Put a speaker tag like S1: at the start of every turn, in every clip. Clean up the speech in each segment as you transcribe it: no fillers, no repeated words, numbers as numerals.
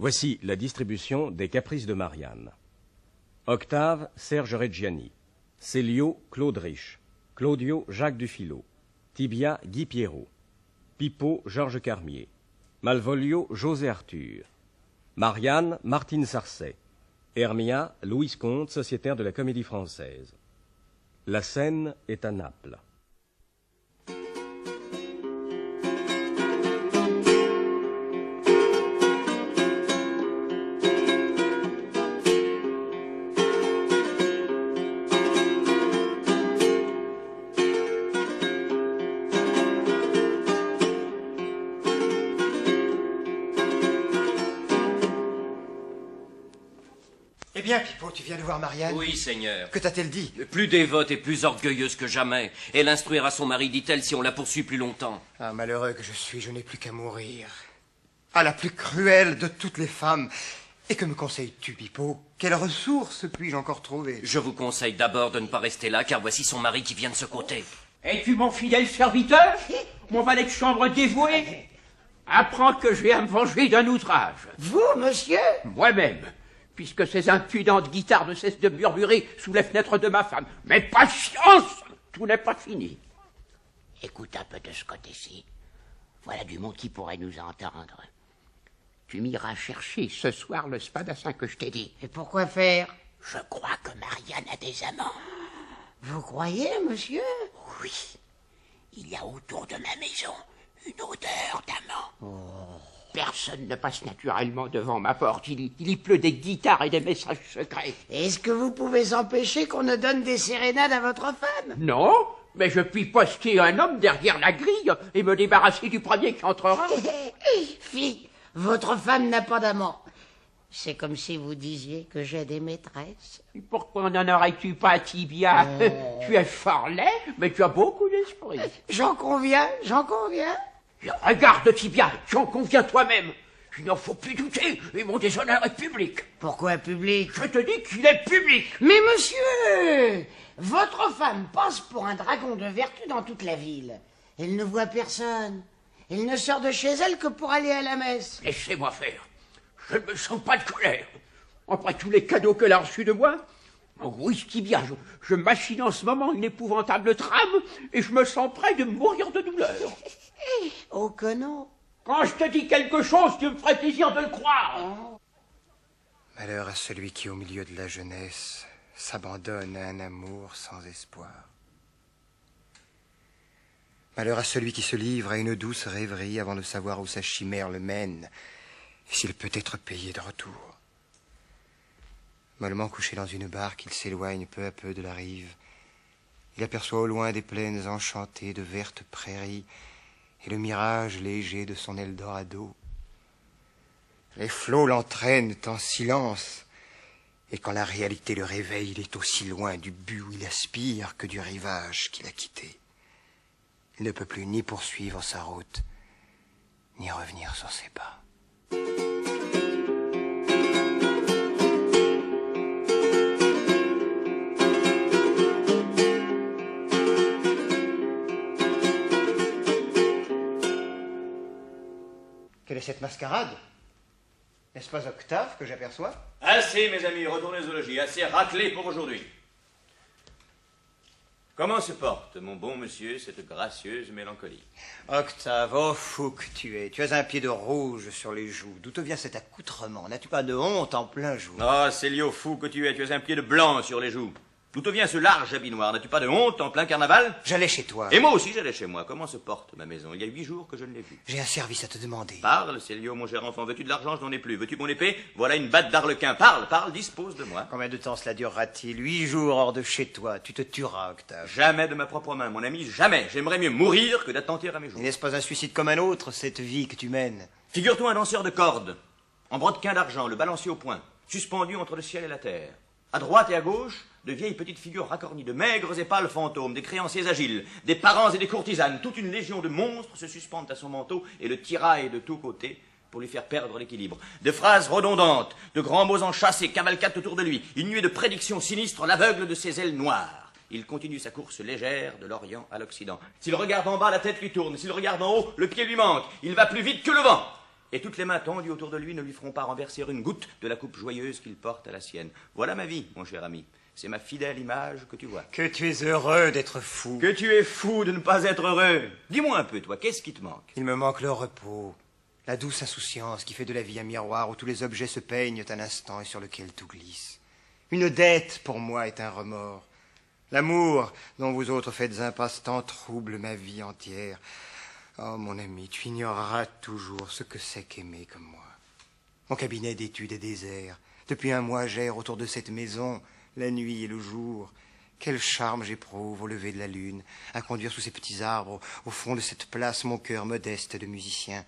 S1: Voici la distribution des Caprices de Marianne. Octave, Serge Reggiani. Célio, Claude Rich. Claudio, Jacques Dufilot. Tibia, Guy Pierrot. Pipeau, Georges Carmier. Malvolio, José Arthur. Marianne, Martine Sarcey. Hermia, Louise Comte, sociétaire de la Comédie Française. La scène est à Naples.
S2: Eh bien, Pipeau, tu viens de voir Marianne?
S3: Oui, Seigneur.
S2: Que t'a-t-elle dit?
S3: Plus dévote et plus orgueilleuse que jamais. Elle instruira son mari, dit-elle, si on la poursuit plus longtemps.
S2: Ah, malheureux que je suis, je n'ai plus qu'à mourir. Ah, la plus cruelle de toutes les femmes. Et que me conseilles-tu, Pipeau? Quelles ressources puis-je encore trouver?
S3: Je vous conseille d'abord de ne pas rester là, car voici son mari qui vient de ce côté.
S4: Es-tu mon fidèle serviteur? Mon valet de chambre dévoué? Apprends que je vais à me venger d'un outrage.
S5: Vous, monsieur?
S4: Moi-même, puisque ces impudentes guitares ne cessent de murmurer sous les fenêtres de ma femme. Mais patience, tout n'est pas fini.
S5: Écoute un peu de ce côté-ci. Voilà du monde qui pourrait nous entendre.
S4: Tu m'iras chercher ce soir le spadassin que je t'ai dit.
S5: Et pourquoi faire?
S4: Je crois que Marianne a des amants.
S5: Vous croyez, monsieur?
S4: Oui. Il y a autour de ma maison une odeur d'amant. Personne ne passe naturellement devant ma porte. Il y pleut des guitares et des messages secrets.
S5: Est-ce que vous pouvez empêcher qu'on ne donne des sérénades à votre femme?
S4: Non, mais je puis poster un homme derrière la grille et me débarrasser du premier qui entrera.
S5: Fille, votre femme n'a pas d'amant. C'est comme si vous disiez que j'ai des maîtresses.
S4: Et pourquoi n'en aurais-tu pas, Tibia? Tu es fort laid, mais tu as beaucoup d'esprit.
S5: J'en conviens, j'en conviens.
S4: Regarde, Tibia, j'en conviens toi-même. Il n'en faut plus douter, et mon déshonneur est public.
S5: Pourquoi public?
S4: Je te dis qu'il est public.
S5: Mais monsieur, votre femme passe pour un dragon de vertu dans toute la ville. Elle ne voit personne. Elle ne sort de chez elle que pour aller à la messe.
S4: Laissez-moi faire. Je ne me sens pas de colère. Après tous les cadeaux qu'elle a reçus de moi, oh oui, Tibia, je machine en ce moment une épouvantable trame et je me sens près de mourir de douleur.
S5: Oh que non.
S4: Quand je te dis quelque chose, tu me ferais plaisir de le croire.
S2: Malheur à celui qui, au milieu de la jeunesse, s'abandonne à un amour sans espoir. Malheur à celui qui se livre à une douce rêverie avant de savoir où sa chimère le mène et s'il peut être payé de retour. Mollement couché dans une barque, il s'éloigne peu à peu de la rive. Il aperçoit au loin des plaines enchantées de vertes prairies et le mirage léger de son Eldorado. Les flots l'entraînent en silence, et quand la réalité le réveille, il est aussi loin du but où il aspire que du rivage qu'il a quitté. Il ne peut plus ni poursuivre sa route, ni revenir sur ses pas. Quelle est cette mascarade? N'est-ce pas Octave que j'aperçois?
S6: Assez, mes amis, retournez au logis. Assez raclé pour aujourd'hui. Comment se porte, mon bon monsieur, cette gracieuse mélancolie?
S2: Octave, oh fou que tu es. Tu as un pied de rouge sur les joues. D'où te vient cet accoutrement? N'as-tu pas de honte en plein jour?
S6: Ah, Célio, fou que tu es un pied de blanc sur les joues. D'où te vient ce large habit noir? N'as-tu pas de honte en plein carnaval?
S2: J'allais chez toi.
S6: Et moi aussi, j'allais chez moi. Comment se porte ma maison? Il y a 8 jours que je ne l'ai vue.
S2: J'ai un service à te demander.
S6: Parle, Célio, mon cher enfant. Veux-tu de l'argent? Je n'en ai plus. Veux-tu mon épée? Voilà une batte d'arlequin. Parle, parle, dispose de moi.
S2: Combien de temps cela durera-t-il? 8 jours hors de chez toi. Tu te tueras, Octave.
S6: Jamais de ma propre main, mon ami, jamais. J'aimerais mieux mourir que d'attenter à mes jours.
S2: N'est-ce pas un suicide comme un autre, cette vie que tu mènes?
S6: Figure-toi un danseur de cordes, en brodequin d'argent, le balancier au poing, suspendu entre le ciel et la terre. À droite et à gauche, de vieilles petites figures racornies, de maigres et pâles fantômes, des créanciers agiles, des parents et des courtisanes. Toute une légion de monstres se suspendent à son manteau et le tiraillent de tous côtés pour lui faire perdre l'équilibre. De phrases redondantes, de grands mots enchâssés cavalcadent autour de lui. Une nuée de prédictions sinistres l'aveugle de ses ailes noires. Il continue sa course légère de l'Orient à l'Occident. S'il regarde en bas, la tête lui tourne. S'il regarde en haut, le pied lui manque. Il va plus vite que le vent. et toutes les mains tendues autour de lui ne lui feront pas renverser une goutte de la coupe joyeuse qu'il porte à la sienne. Voilà ma vie, mon cher ami. C'est ma fidèle image que tu vois.
S2: Que tu es heureux d'être fou.
S6: Que tu es fou de ne pas être heureux. Dis-moi un peu, toi, qu'est-ce qui te manque?
S2: Il me manque le repos, la douce insouciance qui fait de la vie un miroir où tous les objets se peignent un instant et sur lequel tout glisse. Une dette, pour moi, est un remords. L'amour, dont vous autres faites un passe-temps, trouble ma vie entière. Oh, mon ami, tu ignoreras toujours ce que c'est qu'aimer comme moi. Mon cabinet d'études est désert. Depuis un mois, j'erre autour de cette maison, la nuit et le jour. Quel charme j'éprouve au lever de la lune, à conduire sous ces petits arbres, au fond de cette place, mon cœur modeste de musicien,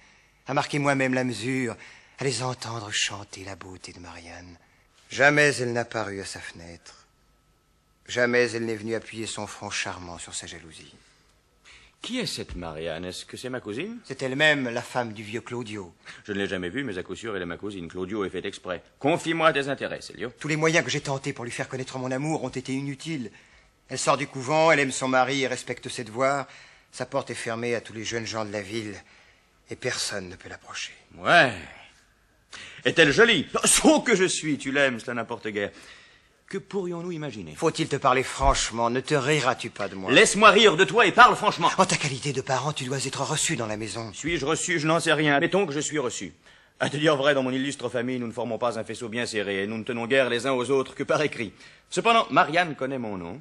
S2: à marquer moi-même la mesure, à les entendre chanter la beauté de Marianne. Jamais elle n'a paru à sa fenêtre. Jamais elle n'est venue appuyer son front charmant sur sa jalousie.
S6: Qui est cette Marianne? Est-ce que c'est ma cousine?
S2: C'est elle-même la femme du vieux Claudio.
S6: Je ne l'ai jamais vue, mais à coup sûr, elle est ma cousine. Claudio est fait exprès. Confie-moi tes intérêts, Célio.
S2: Tous les moyens que j'ai tentés pour lui faire connaître mon amour ont été inutiles. Elle sort du couvent, elle aime son mari et respecte ses devoirs. Sa porte est fermée à tous les jeunes gens de la ville, et personne ne peut l'approcher.
S6: Ouais. Est-elle jolie? Sot que je suis, tu l'aimes, cela n'importe guère. Que pourrions-nous imaginer?
S2: Faut-il te parler franchement? Ne te riras-tu pas de moi?
S6: Laisse-moi rire de toi et parle franchement.
S2: En ta qualité de parent, tu dois être reçu dans la maison.
S6: Suis-je reçu? Je n'en sais rien. Mettons que je suis reçu. À te dire vrai, dans mon illustre famille, nous ne formons pas un faisceau bien serré et nous ne tenons guère les uns aux autres que par écrit. Cependant, Marianne connaît mon nom.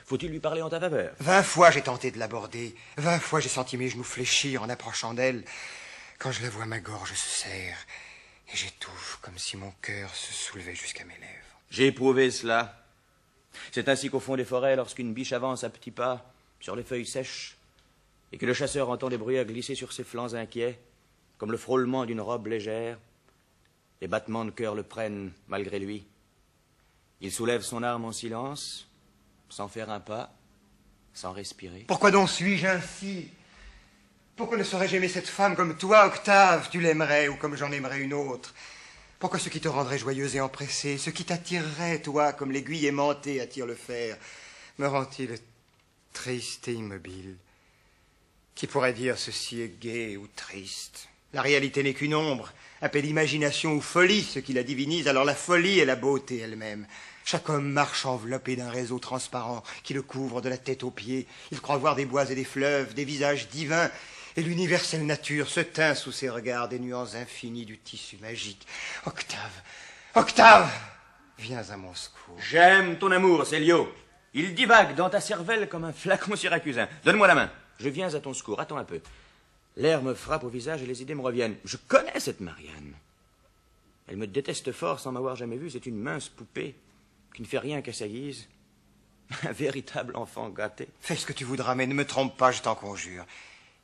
S6: Faut-il lui parler en ta faveur?
S2: 20 fois j'ai tenté de l'aborder. 20 fois j'ai senti mes genoux fléchir en approchant d'elle. Quand je la vois, ma gorge se serre et j'étouffe comme si mon cœur se soulevait jusqu'à mes lèvres.
S6: J'ai éprouvé cela. C'est ainsi qu'au fond des forêts, lorsqu'une biche avance à petits pas sur les feuilles sèches et que le chasseur entend des bruyères glisser sur ses flancs inquiets, comme le frôlement d'une robe légère, les battements de cœur le prennent malgré lui. Il soulève son arme en silence, sans faire un pas, sans respirer.
S2: Pourquoi donc suis-je ainsi? Pourquoi ne saurais-je aimer cette femme comme toi, Octave? Tu l'aimerais ou comme j'en aimerais une autre? Pourquoi ce qui te rendrait joyeuse et empressée, ce qui t'attirerait, toi, comme l'aiguille aimantée attire le fer, me rend-il triste et immobile? Qui pourrait dire ceci est gai ou triste? La réalité n'est qu'une ombre. Appelle imagination ou folie ce qui la divinise, alors la folie est la beauté elle-même. Chaque homme marche enveloppé d'un réseau transparent qui le couvre de la tête aux pieds. Il croit voir des bois et des fleuves, des visages divins, et l'universelle nature se teint sous ses regards des nuances infinies du tissu magique. Octave, Octave, viens à mon secours.
S6: J'aime ton amour, Célio. Il divague dans ta cervelle comme un flacon syracusain. Donne-moi la main. Je viens à ton secours. Attends un peu. L'air me frappe au visage et les idées me reviennent. Je connais cette Marianne. Elle me déteste fort sans m'avoir jamais vu. C'est une mince poupée qui ne fait rien qu'à sa guise. Un véritable enfant gâté.
S2: Fais ce que tu voudras, mais ne me trompe pas, je t'en conjure.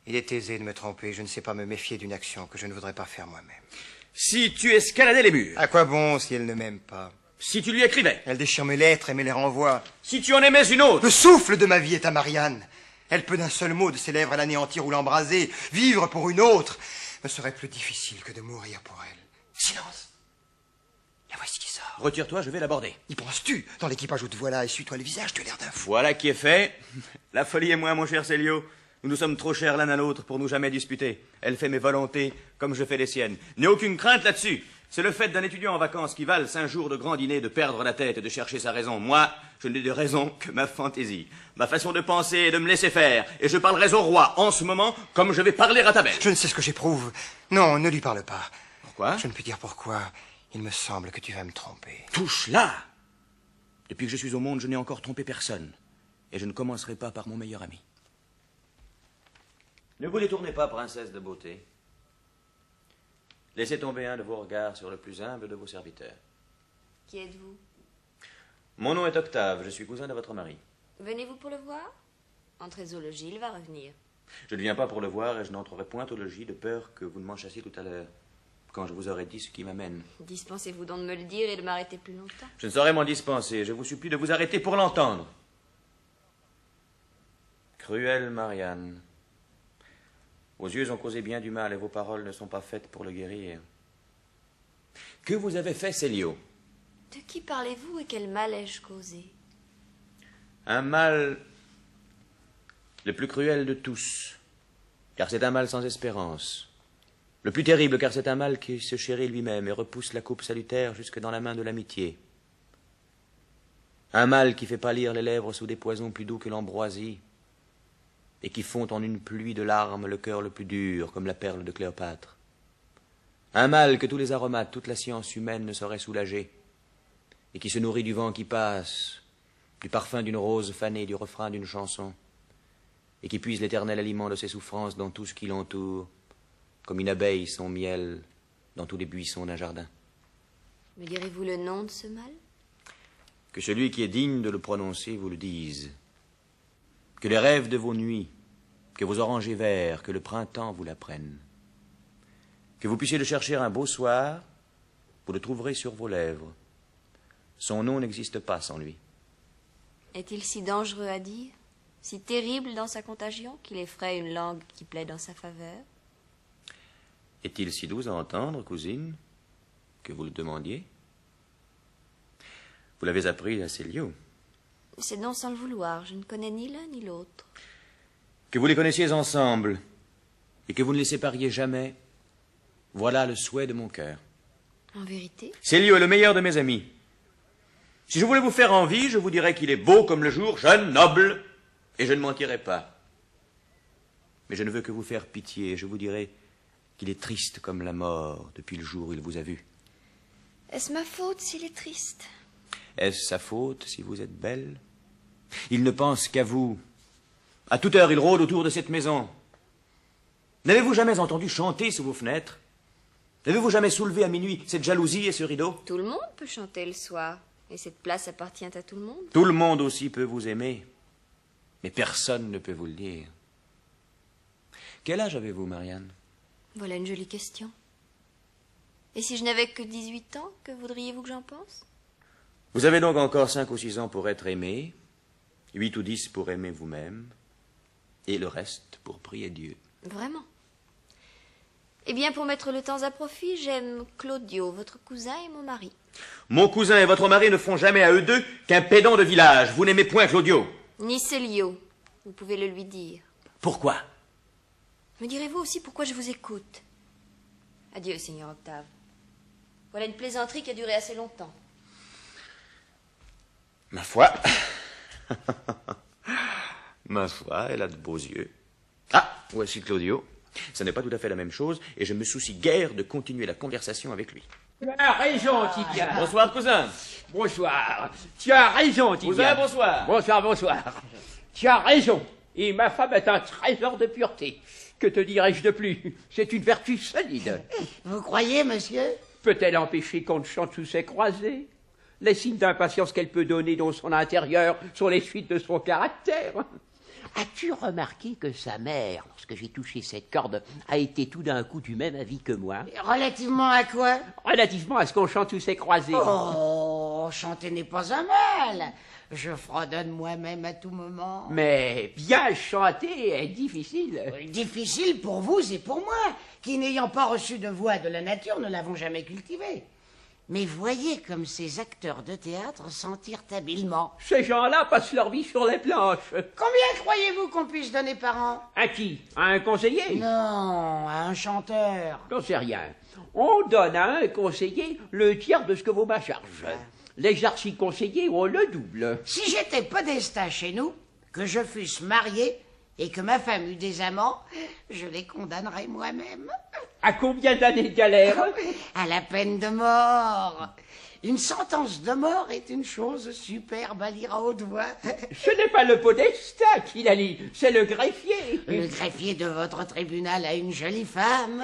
S2: Il est aisé de me tromper. Je ne sais pas me méfier d'une action que je ne voudrais pas faire moi-même.
S6: Si tu escaladais les murs.
S2: À quoi bon si elle ne m'aime pas?
S6: Si tu lui écrivais.
S2: Elle déchire mes lettres et me les renvoie.
S6: Si tu en aimais une autre.
S2: Le souffle de ma vie est à Marianne. Elle peut d'un seul mot de ses lèvres l'anéantir ou l'embraser. Vivre pour une autre me serait plus difficile que de mourir pour elle. Silence. La voici qui sort.
S6: Retire-toi, je vais l'aborder.
S2: Y penses-tu? Dans l'équipage où te voilà, essuie-toi le visage, tu as l'air d'un fou.
S6: Voilà qui est fait. La folie et moi, mon cher Célio, nous nous sommes trop chers l'un à l'autre pour nous jamais disputer. Elle fait mes volontés comme je fais les siennes. N'aie aucune crainte là-dessus. C'est le fait d'un étudiant en vacances qui valent 5 jours de grand dîner de perdre la tête et de chercher sa raison. Moi, je n'ai de raison que ma fantaisie, ma façon de penser et de me laisser faire. Et je parlerai au roi en ce moment comme je vais parler à ta belle.
S2: Je ne sais ce que j'éprouve. Non, ne lui parle pas.
S6: Pourquoi?
S2: Je ne puis dire pourquoi. Il me semble que tu vas me tromper.
S6: Touche là. Depuis que je suis au monde, je n'ai encore trompé personne. Et je ne commencerai pas par mon meilleur ami. Ne vous détournez pas, princesse de beauté. Laissez tomber un de vos regards sur le plus humble de vos serviteurs.
S7: Qui êtes-vous?
S6: Mon nom est Octave, je suis cousin de votre mari.
S7: Venez-vous pour le voir? Entrez au logis, il va revenir.
S6: Je ne viens pas pour le voir et je n'entrerai point au logis de peur que vous ne m'en chassiez tout à l'heure, quand je vous aurai dit ce qui m'amène.
S7: Dispensez-vous donc de me le dire et de m'arrêter plus longtemps.
S6: Je ne saurais m'en dispenser, je vous supplie de vous arrêter pour l'entendre. Cruelle Marianne, vos yeux ont causé bien du mal et vos paroles ne sont pas faites pour le guérir. Que vous avez fait, Célio?
S7: De qui parlez-vous et quel mal ai-je causé?
S6: Un mal le plus cruel de tous, car c'est un mal sans espérance. Le plus terrible, car c'est un mal qui se chérit lui-même et repousse la coupe salutaire jusque dans la main de l'amitié. Un mal qui fait pâlir les lèvres sous des poisons plus doux que l'ambroisie et qui fond en une pluie de larmes le cœur le plus dur, comme la perle de Cléopâtre. Un mal que tous les aromates, toute la science humaine ne saurait soulager, et qui se nourrit du vent qui passe, du parfum d'une rose fanée, du refrain d'une chanson, et qui puise l'éternel aliment de ses souffrances dans tout ce qui l'entoure, comme une abeille son miel dans tous les buissons d'un jardin.
S7: Me direz-vous le nom de ce mal?
S6: Que celui qui est digne de le prononcer vous le dise. Que les rêves de vos nuits, que vos orangers verts, que le printemps vous l'apprennent. Que vous puissiez le chercher un beau soir, vous le trouverez sur vos lèvres. Son nom n'existe pas sans lui.
S7: Est-il si dangereux à dire, si terrible dans sa contagion, qu'il effraie une langue qui plaide en sa faveur?
S6: Est-il si doux à entendre, cousine, que vous le demandiez? Vous l'avez appris à Célio.
S7: C'est non sans le vouloir, je ne connais ni l'un ni l'autre.
S6: Que vous les connaissiez ensemble, et que vous ne les sépariez jamais, voilà le souhait de mon cœur.
S7: En vérité?
S6: Célio est le meilleur de mes amis. Si je voulais vous faire envie, je vous dirais qu'il est beau comme le jour, jeune, noble, et je ne mentirais pas. Mais je ne veux que vous faire pitié, je vous dirai qu'il est triste comme la mort depuis le jour où il vous a vu.
S7: Est-ce ma faute s'il est triste?
S6: Est-ce sa faute si vous êtes belle? Il ne pense qu'à vous. À toute heure, il rôde autour de cette maison. N'avez-vous jamais entendu chanter sous vos fenêtres? N'avez-vous jamais soulevé à minuit cette jalousie et ce rideau?
S7: Tout le monde peut chanter le soir, et cette place appartient à tout le monde.
S6: Tout le monde aussi peut vous aimer, mais personne ne peut vous le dire. Quel âge avez-vous, Marianne?
S7: Voilà une jolie question. Et si je n'avais que 18 ans, que voudriez-vous que j'en pense?
S6: Vous avez donc encore 5 ou 6 ans pour être aimé, 8 ou 10 pour aimer vous-même, et le reste pour prier Dieu.
S7: Vraiment? Eh bien, pour mettre le temps à profit, j'aime Claudio, votre cousin et mon mari.
S6: Mon cousin et votre mari ne font jamais à eux deux qu'un pédant de village. Vous n'aimez point Claudio.
S7: Ni Célio. Vous pouvez le lui dire.
S6: Pourquoi?
S7: Me direz-vous aussi pourquoi je vous écoute? Adieu, Seigneur Octave. Voilà une plaisanterie qui a duré assez longtemps.
S6: Ma foi. Ma foi, elle a de beaux yeux. Ah, voici Claudio. Ce n'est pas tout à fait la même chose, et je me soucie guère de continuer la conversation avec lui.
S4: Tu as raison, Tibia.
S6: Bonsoir, cousin.
S4: Bonsoir. Tu as raison, Tibia.
S6: Cousin, bonsoir.
S4: Bonsoir, bonsoir. Tu as raison. Et ma femme est un trésor de pureté. Que te dirais-je de plus? C'est une vertu solide.
S5: Vous croyez, monsieur?
S4: Peut-elle empêcher qu'on ne chante sous ses croisées? Les signes d'impatience qu'elle peut donner dans son intérieur sont les suites de son caractère. As-tu remarqué que sa mère, lorsque j'ai touché cette corde, a été tout d'un coup du même avis que moi?
S5: Relativement à quoi?
S4: Relativement à ce qu'on chante sous ses croisées.
S5: Oh, chanter n'est pas un mal. Je fredonne moi-même à tout moment.
S4: Mais bien chanter est difficile.
S5: Difficile pour vous et pour moi, qui n'ayant pas reçu de voix de la nature, ne l'avons jamais cultivée. Mais voyez comme ces acteurs de théâtre s'en tirent habilement.
S4: Ces gens-là passent leur vie sur les planches.
S5: Combien croyez-vous qu'on puisse donner par an?
S4: À qui? À un conseiller?
S5: Non, à un chanteur.
S4: J'en sais rien. On donne à un conseiller le tiers de ce que vaut ma charge. Les archi-conseillers ont le double.
S5: Si j'étais podestat chez nous, que je fusse marié et que ma femme eût des amants, je les condamnerais moi-même.
S4: À combien d'années de galère?
S5: À la peine de mort. Une sentence de mort est une chose superbe à lire à haute voix.
S4: Ce n'est pas le podestat qui la lit, c'est le greffier.
S5: Le greffier de votre tribunal a une jolie femme.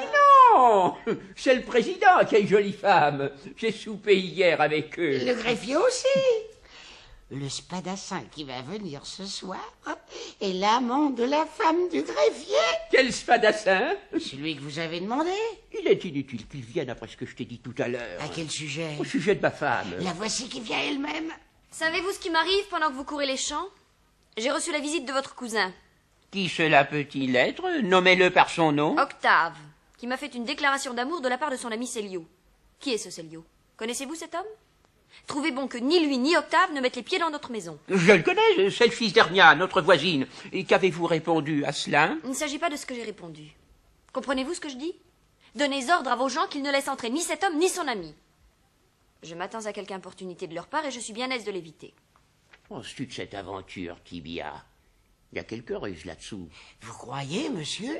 S4: Non, c'est le président qui a une jolie femme. J'ai soupé hier avec eux.
S5: Le greffier aussi. Le spadassin qui va venir ce soir est l'amant de la femme du greffier.
S4: Quel spadassin?
S5: Celui que vous avez demandé.
S4: Il est inutile qu'il vienne après ce que je t'ai dit tout à l'heure.
S5: À quel sujet?
S4: Au sujet de ma femme.
S5: La voici qui vient elle-même.
S7: Savez-vous ce qui m'arrive pendant que vous courez les champs? J'ai reçu la visite de votre cousin.
S4: Qui cela peut-il être? Nommez-le par son nom.
S7: Octave, qui m'a fait une déclaration d'amour de la part de son ami Célio. Qui est ce Célio? Connaissez-vous cet homme? Trouvez bon que ni lui ni Octave ne mettent les pieds dans notre maison.
S4: Je le connais, c'est le fils d'Hermia, notre voisine. Et qu'avez-vous répondu à cela?
S7: Il ne s'agit pas de ce que j'ai répondu. Comprenez-vous ce que je dis? Donnez ordre à vos gens qu'ils ne laissent entrer ni cet homme ni son ami. Je m'attends à quelque importunité de leur part et je suis bien aise de l'éviter.
S4: Penses-tu de cette aventure, Tibia? Il y a quelque ruse là-dessous.
S5: Vous croyez, monsieur?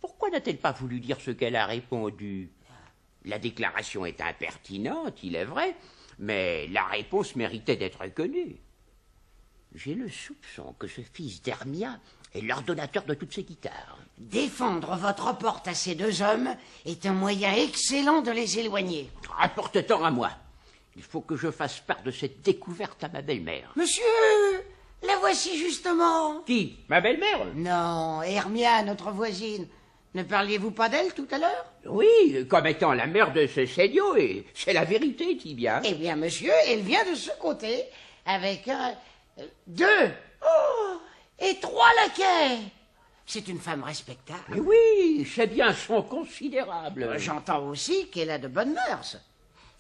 S4: Pourquoi n'a-t-elle pas voulu dire ce qu'elle a répondu? La déclaration est impertinente, il est vrai, mais la réponse méritait d'être connue. J'ai le soupçon que ce fils d'Hermia est l'ordonnateur de toutes ces guitares.
S5: Défendre votre porte à ces deux hommes est un moyen excellent de les éloigner.
S4: Rapporte-t'en à moi. Il faut que je fasse part de cette découverte à ma belle-mère.
S5: Monsieur, la voici justement.
S4: Qui? Ma belle-mère?
S5: Non, Hermia, notre voisine. Ne parliez-vous pas d'elle tout à l'heure?
S4: Oui, comme étant la mère de ce Célio, et c'est la vérité, Tibia.
S5: Eh bien, monsieur, elle vient de ce côté, avec deux, et 3 laquais. C'est une femme respectable.
S4: Mais oui, ses biens sont considérables.
S5: J'entends aussi qu'elle a de bonnes mœurs.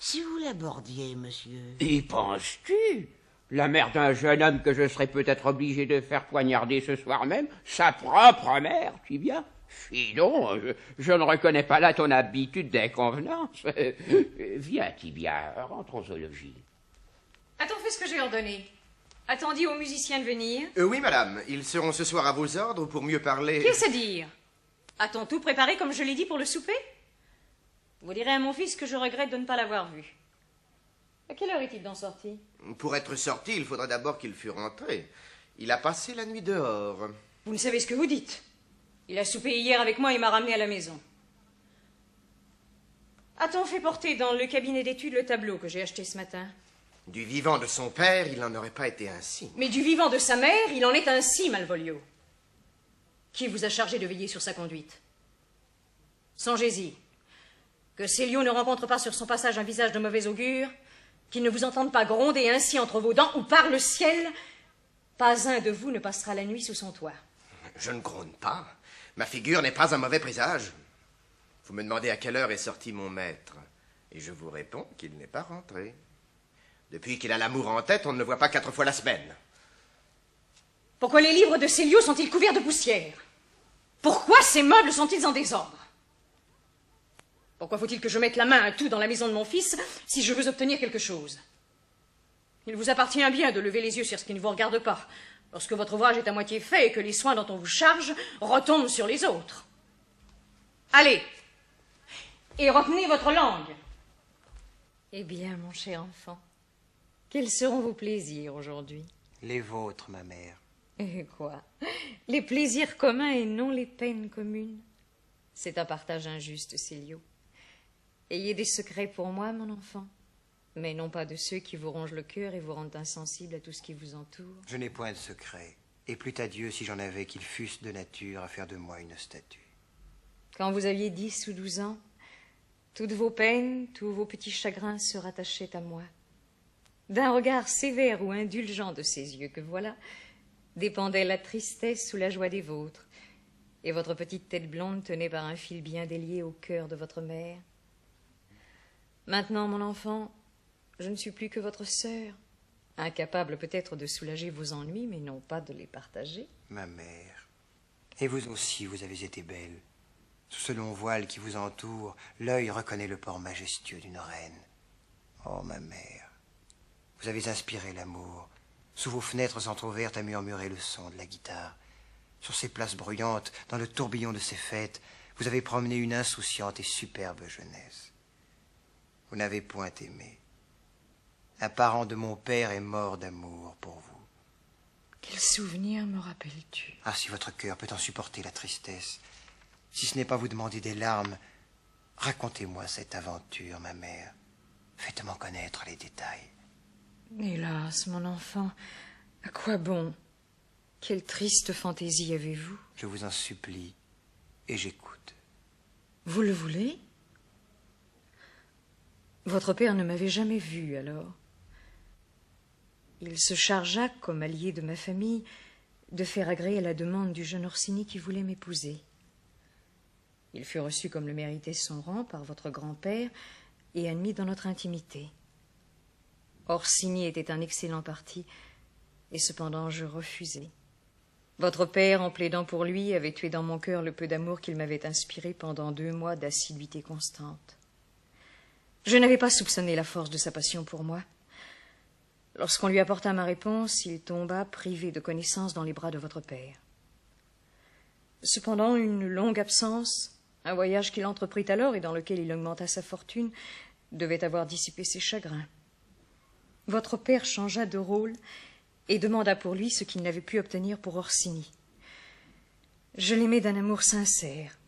S5: Si vous l'abordiez, monsieur...
S4: Y penses-tu? La mère d'un jeune homme que je serais peut-être obligé de faire poignarder ce soir même, sa propre mère, Tibia? Fi donc, je ne reconnais pas là ton habitude d'inconvenance. Viens, Tibia, rentrons au logis.
S8: A-t-on fait ce que j'ai ordonné? A-t-on dit aux musiciens de venir?
S2: Oui, madame. Ils seront ce soir à vos ordres pour mieux parler...
S8: Qu'est-ce à dire? A-t-on tout préparé comme je l'ai dit pour le souper? Vous direz à mon fils que je regrette de ne pas l'avoir vu. À quelle heure est-il donc sorti?
S2: Pour être sorti, il faudra d'abord qu'il fût rentré. Il a passé la nuit dehors.
S8: Vous ne savez ce que vous dites. Il a soupé hier avec moi et m'a ramené à la maison. A-t-on fait porter dans le cabinet d'études le tableau que j'ai acheté ce matin?
S2: Du vivant de son père, il n'en aurait pas été ainsi.
S8: Mais du vivant de sa mère, il en est ainsi, Malvolio. Qui vous a chargé de veiller sur sa conduite? Songez-y. Que Célio ne rencontre pas sur son passage un visage de mauvais augure, qu'il ne vous entende pas gronder ainsi entre vos dents, ou par le ciel, pas un de vous ne passera la nuit sous son toit.
S2: Je ne gronde pas. Ma figure n'est pas un mauvais présage. Vous me demandez à quelle heure est sorti mon maître, et je vous réponds qu'il n'est pas rentré. Depuis qu'il a l'amour en tête, on ne le voit pas 4 fois la semaine.
S8: Pourquoi les livres de Célio sont-ils couverts de poussière? Pourquoi ces meubles sont-ils en désordre? Pourquoi faut-il que je mette la main à tout dans la maison de mon fils si je veux obtenir quelque chose? Il vous appartient bien de lever les yeux sur ce qui ne vous regarde pas, lorsque votre ouvrage est à moitié fait et que les soins dont on vous charge retombent sur les autres. Allez, et retenez votre langue.
S9: Eh bien, mon cher enfant, quels seront vos plaisirs aujourd'hui?
S2: Les vôtres, ma mère.
S9: Et quoi? Les plaisirs communs et non les peines communes? C'est un partage injuste, Célio. Ayez des secrets pour moi, mon enfant, mais non pas de ceux qui vous rongent le cœur et vous rendent insensible à tout ce qui vous entoure.
S2: Je n'ai point de secret, et plût à Dieu si j'en avais qu'ils fussent de nature à faire de moi une statue.
S9: Quand vous aviez 10 ou 12 ans, toutes vos peines, tous vos petits chagrins se rattachaient à moi. D'un regard sévère ou indulgent de ses yeux que voilà, dépendait la tristesse ou la joie des vôtres, et votre petite tête blonde tenait par un fil bien délié au cœur de votre mère. Maintenant, mon enfant, je ne suis plus que votre sœur, incapable peut-être de soulager vos ennuis, mais non pas de les partager.
S2: Ma mère, et vous aussi, vous avez été belle. Sous ce long voile qui vous entoure, l'œil reconnaît le port majestueux d'une reine. Oh, ma mère, vous avez inspiré l'amour. Sous vos fenêtres entr'ouvertes à murmurer le son de la guitare. Sur ces places bruyantes, dans le tourbillon de ces fêtes, vous avez promené une insouciante et superbe jeunesse. Vous n'avez point aimé. Un parent de mon père est mort d'amour pour vous.
S9: Quel souvenir me rappelles-tu?
S2: Ah, si votre cœur peut en supporter la tristesse, si ce n'est pas vous demander des larmes, racontez-moi cette aventure, ma mère. Faites-moi connaître les détails.
S9: Hélas, mon enfant, à quoi bon? Quelle triste fantaisie avez-vous?
S2: Je vous en supplie, et j'écoute.
S9: Vous le voulez? Votre père ne m'avait jamais vu, alors. Il se chargea, comme allié de ma famille, de faire agréer la demande du jeune Orsini qui voulait m'épouser. Il fut reçu comme le méritait son rang par votre grand-père et admis dans notre intimité. Orsini était un excellent parti, et cependant je refusai. Votre père, en plaidant pour lui, avait tué dans mon cœur le peu d'amour qu'il m'avait inspiré pendant 2 mois d'assiduité constante. Je n'avais pas soupçonné la force de sa passion pour moi. Lorsqu'on lui apporta ma réponse, il tomba, privé de connaissance, dans les bras de votre père. Cependant, une longue absence, un voyage qu'il entreprit alors et dans lequel il augmenta sa fortune, devait avoir dissipé ses chagrins. Votre père changea de rôle et demanda pour lui ce qu'il n'avait pu obtenir pour Orsini. Je l'aimais d'un amour sincère,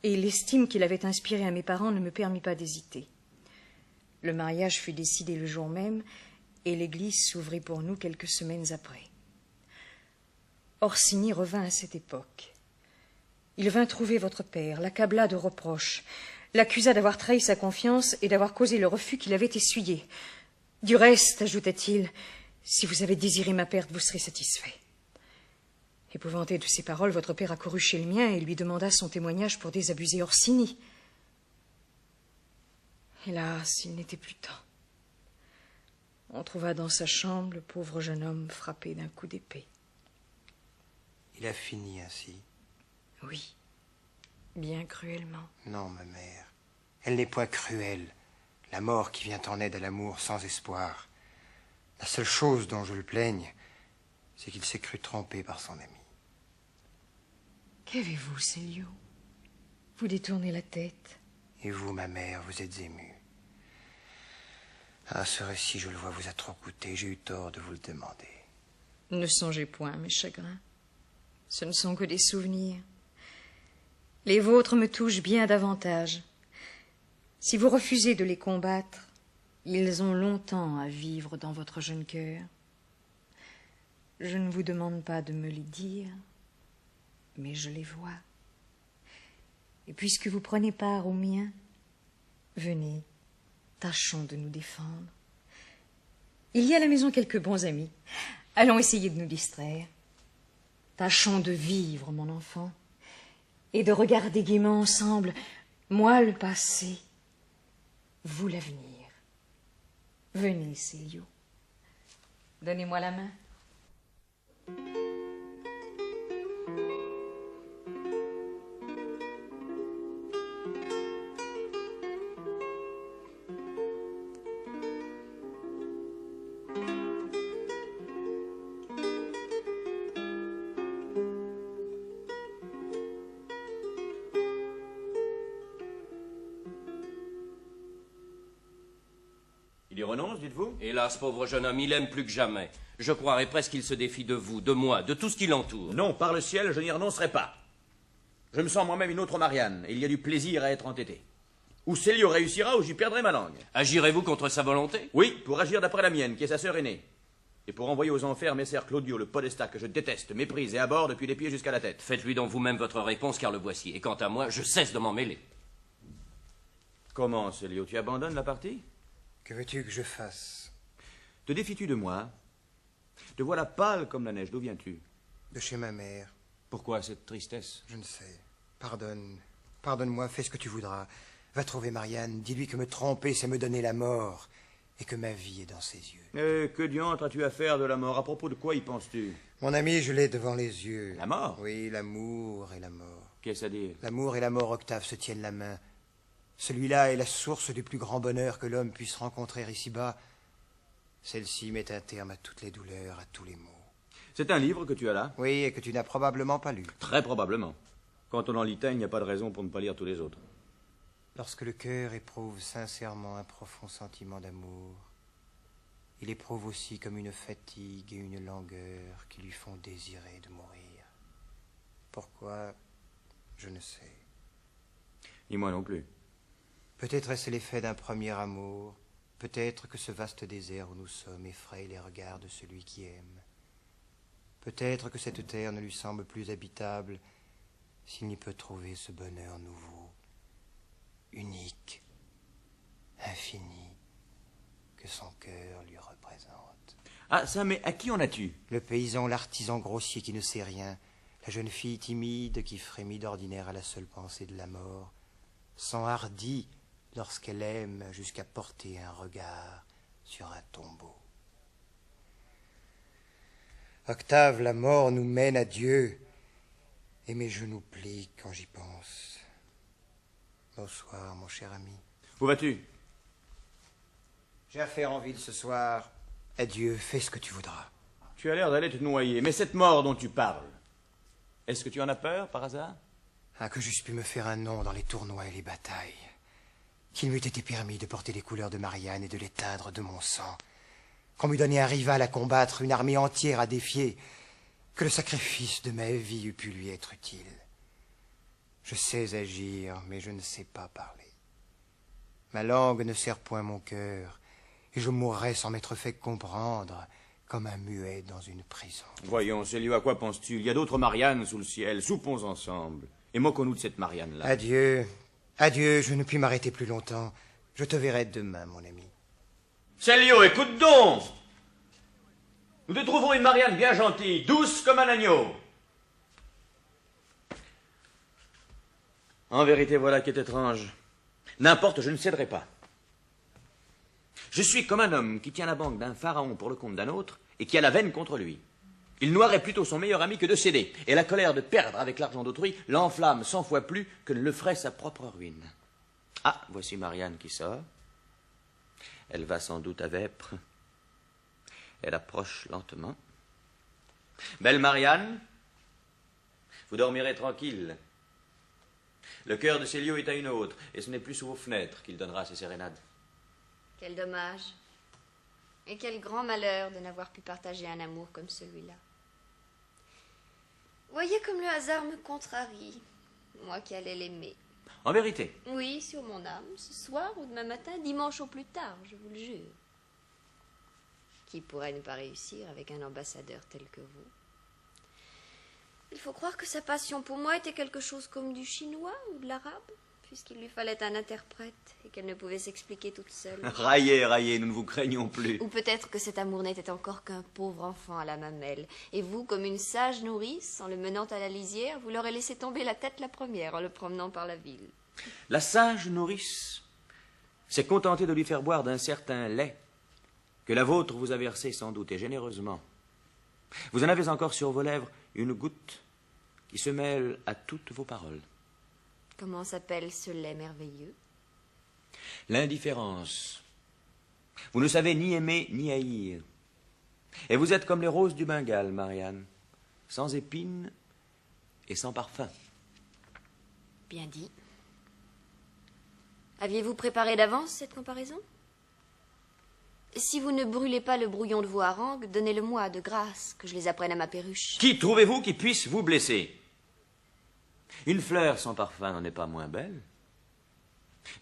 S9: et l'estime qu'il avait inspirée à mes parents ne me permit pas d'hésiter. Le mariage fut décidé le jour même, et l'église s'ouvrit pour nous quelques semaines après. Orsini revint à cette époque. Il vint trouver votre père, l'accabla de reproches, l'accusa d'avoir trahi sa confiance et d'avoir causé le refus qu'il avait essuyé. Du reste, ajouta-t-il, si vous avez désiré ma perte, vous serez satisfait. Épouvanté de ces paroles, votre père accourut chez le mien et lui demanda son témoignage pour désabuser Orsini. Hélas, il n'était plus temps. On trouva dans sa chambre le pauvre jeune homme frappé d'un coup d'épée.
S2: Il a fini ainsi.
S9: Oui, bien cruellement.
S2: Non, ma mère, elle n'est point cruelle. La mort qui vient en aide à l'amour sans espoir. La seule chose dont je le plaigne, c'est qu'il s'est cru trompé par son ami.
S9: Qu'avez-vous, Célio? Vous détournez la tête.
S2: Et vous, ma mère, vous êtes émue. Ah, ce récit, je le vois, vous a trop coûté. J'ai eu tort de vous le demander.
S9: Ne songez point à mes chagrins. Ce ne sont que des souvenirs. Les vôtres me touchent bien davantage. Si vous refusez de les combattre, ils ont longtemps à vivre dans votre jeune cœur. Je ne vous demande pas de me les dire, mais je les vois. Et puisque vous prenez part aux miens, venez, tâchons de nous défendre. Il y a à la maison quelques bons amis. Allons essayer de nous distraire. Tâchons de vivre, mon enfant, et de regarder gaiement ensemble, moi le passé, vous l'avenir. Venez, Célio. Donnez-moi la main.
S6: Il y renonce, dites-vous?
S3: Hélas, pauvre jeune homme, il aime plus que jamais. Je croirais presque qu'il se défie de vous, de moi, de tout ce qui l'entoure.
S6: Non, par le ciel, je n'y renoncerai pas. Je me sens moi-même une autre Marianne, et il y a du plaisir à être entêté. Ou Célio réussira, ou j'y perdrai ma langue.
S3: Agirez-vous contre sa volonté?
S6: Oui, pour agir d'après la mienne, qui est sa sœur aînée. Et pour envoyer aux enfers messer Claudio, le podestat que je déteste, méprise et aborde depuis les pieds jusqu'à la tête.
S3: Faites-lui donc vous-même votre réponse, car le voici. Et quant à moi, je cesse de m'en mêler.
S6: Comment, Célio, tu abandonnes la partie?
S2: Que veux-tu que je fasse?
S6: Te défies-tu de moi? Te voilà pâle comme la neige, d'où viens-tu?
S2: De chez ma mère.
S6: Pourquoi cette tristesse?
S2: Je ne sais. Pardonne. Pardonne-moi, fais ce que tu voudras. Va trouver Marianne, dis-lui que me tromper, c'est me donner la mort, et que ma vie est dans ses yeux.
S6: Que diantre as-tu à faire de la mort? À propos de quoi y penses-tu?
S2: Mon ami, je l'ai devant les yeux.
S6: La mort?
S2: Oui, l'amour et la mort.
S6: Qu'est-ce à dire?
S2: L'amour et la mort, Octave, se tiennent la main. Celui-là est la source du plus grand bonheur que l'homme puisse rencontrer ici-bas. Celle-ci met un terme à toutes les douleurs, à tous les maux.
S6: C'est un livre que tu as là?
S2: Oui, et que tu n'as probablement pas lu.
S6: Très probablement. Quand on en lit un, il n'y a pas de raison pour ne pas lire tous les autres.
S2: Lorsque le cœur éprouve sincèrement un profond sentiment d'amour, il éprouve aussi comme une fatigue et une langueur qui lui font désirer de mourir. Pourquoi? Je ne sais.
S6: Ni moi non plus.
S2: Peut-être est-ce l'effet d'un premier amour, peut-être que ce vaste désert où nous sommes effraie les regards de celui qui aime. Peut-être que cette terre ne lui semble plus habitable s'il n'y peut trouver ce bonheur nouveau, unique, infini, que son cœur lui représente.
S6: Ah, ça, mais à qui en as-tu?
S2: Le paysan, l'artisan grossier qui ne sait rien, la jeune fille timide qui frémit d'ordinaire à la seule pensée de la mort, s'enhardit lorsqu'elle aime jusqu'à porter un regard sur un tombeau. Octave, la mort nous mène à Dieu, et mes genoux plient quand j'y pense. Bonsoir, mon cher ami.
S6: Où vas-tu?
S2: J'ai affaire en ville ce soir. Adieu, fais ce que tu voudras.
S6: Tu as l'air d'aller te noyer, mais cette mort dont tu parles, est-ce que tu en as peur, par hasard?
S2: Ah, que j'eusse pu me faire un nom dans les tournois et les batailles. Qu'il m'eût été permis de porter les couleurs de Marianne et de les teindre de mon sang. Qu'on m'eût donné un rival à combattre, une armée entière à défier. Que le sacrifice de ma vie eût pu lui être utile. Je sais agir, mais je ne sais pas parler. Ma langue ne sert point mon cœur, et je mourrais sans m'être fait comprendre, comme un muet dans une prison.
S6: Voyons, Célio, à quoi penses-tu? Il y a d'autres Mariannes sous le ciel. Soupons ensemble. Et moquons-nous de cette Marianne-là.
S2: Adieu. Adieu, je ne puis m'arrêter plus longtemps. Je te verrai demain, mon ami.
S6: Célio, écoute donc! Nous te trouverons une Marianne bien gentille, douce comme un agneau. En vérité, voilà qui est étrange. N'importe, je ne céderai pas. Je suis comme un homme qui tient la banque d'un pharaon pour le compte d'un autre et qui a la veine contre lui. Il noierait plutôt son meilleur ami que de céder, et la colère de perdre avec l'argent d'autrui l'enflamme 100 fois plus que ne le ferait sa propre ruine. Ah, voici Marianne qui sort. Elle va sans doute à Vêpres. Elle approche lentement. Belle Marianne, vous dormirez tranquille. Le cœur de Célio est à une autre, et ce n'est plus sous vos fenêtres qu'il donnera ses sérénades.
S7: Quel dommage. Et quel grand malheur de n'avoir pu partager un amour comme celui-là. Voyez comme le hasard me contrarie, moi qui allais l'aimer.
S6: En vérité?
S7: Oui, sur mon âme, ce soir ou demain matin, dimanche au plus tard, je vous le jure. Qui pourrait ne pas réussir avec un ambassadeur tel que vous? Il faut croire que sa passion pour moi était quelque chose comme du chinois ou de l'arabe, puisqu'il lui fallait un interprète et qu'elle ne pouvait s'expliquer toute seule.
S6: Raillez, raillez, nous ne vous craignons plus.
S7: Ou peut-être que cet amour n'était encore qu'un pauvre enfant à la mamelle, et vous, comme une sage nourrice, en le menant à la lisière, vous l'aurez laissé tomber la tête la première en le promenant par la ville.
S6: La sage nourrice s'est contentée de lui faire boire d'un certain lait que la vôtre vous a versé sans doute et généreusement. Vous en avez encore sur vos lèvres une goutte qui se mêle à toutes vos paroles.
S7: Comment s'appelle ce lait merveilleux?
S6: L'indifférence. Vous ne savez ni aimer ni haïr. Et vous êtes comme les roses du Bengale, Marianne, sans épines et sans parfum.
S7: Bien dit. Aviez-vous préparé d'avance cette comparaison? Si vous ne brûlez pas le brouillon de vos harangues, donnez-le-moi de grâce, que je les apprenne à ma perruche.
S6: Qui trouvez-vous qui puisse vous blesser? Une fleur sans parfum n'en est pas moins belle.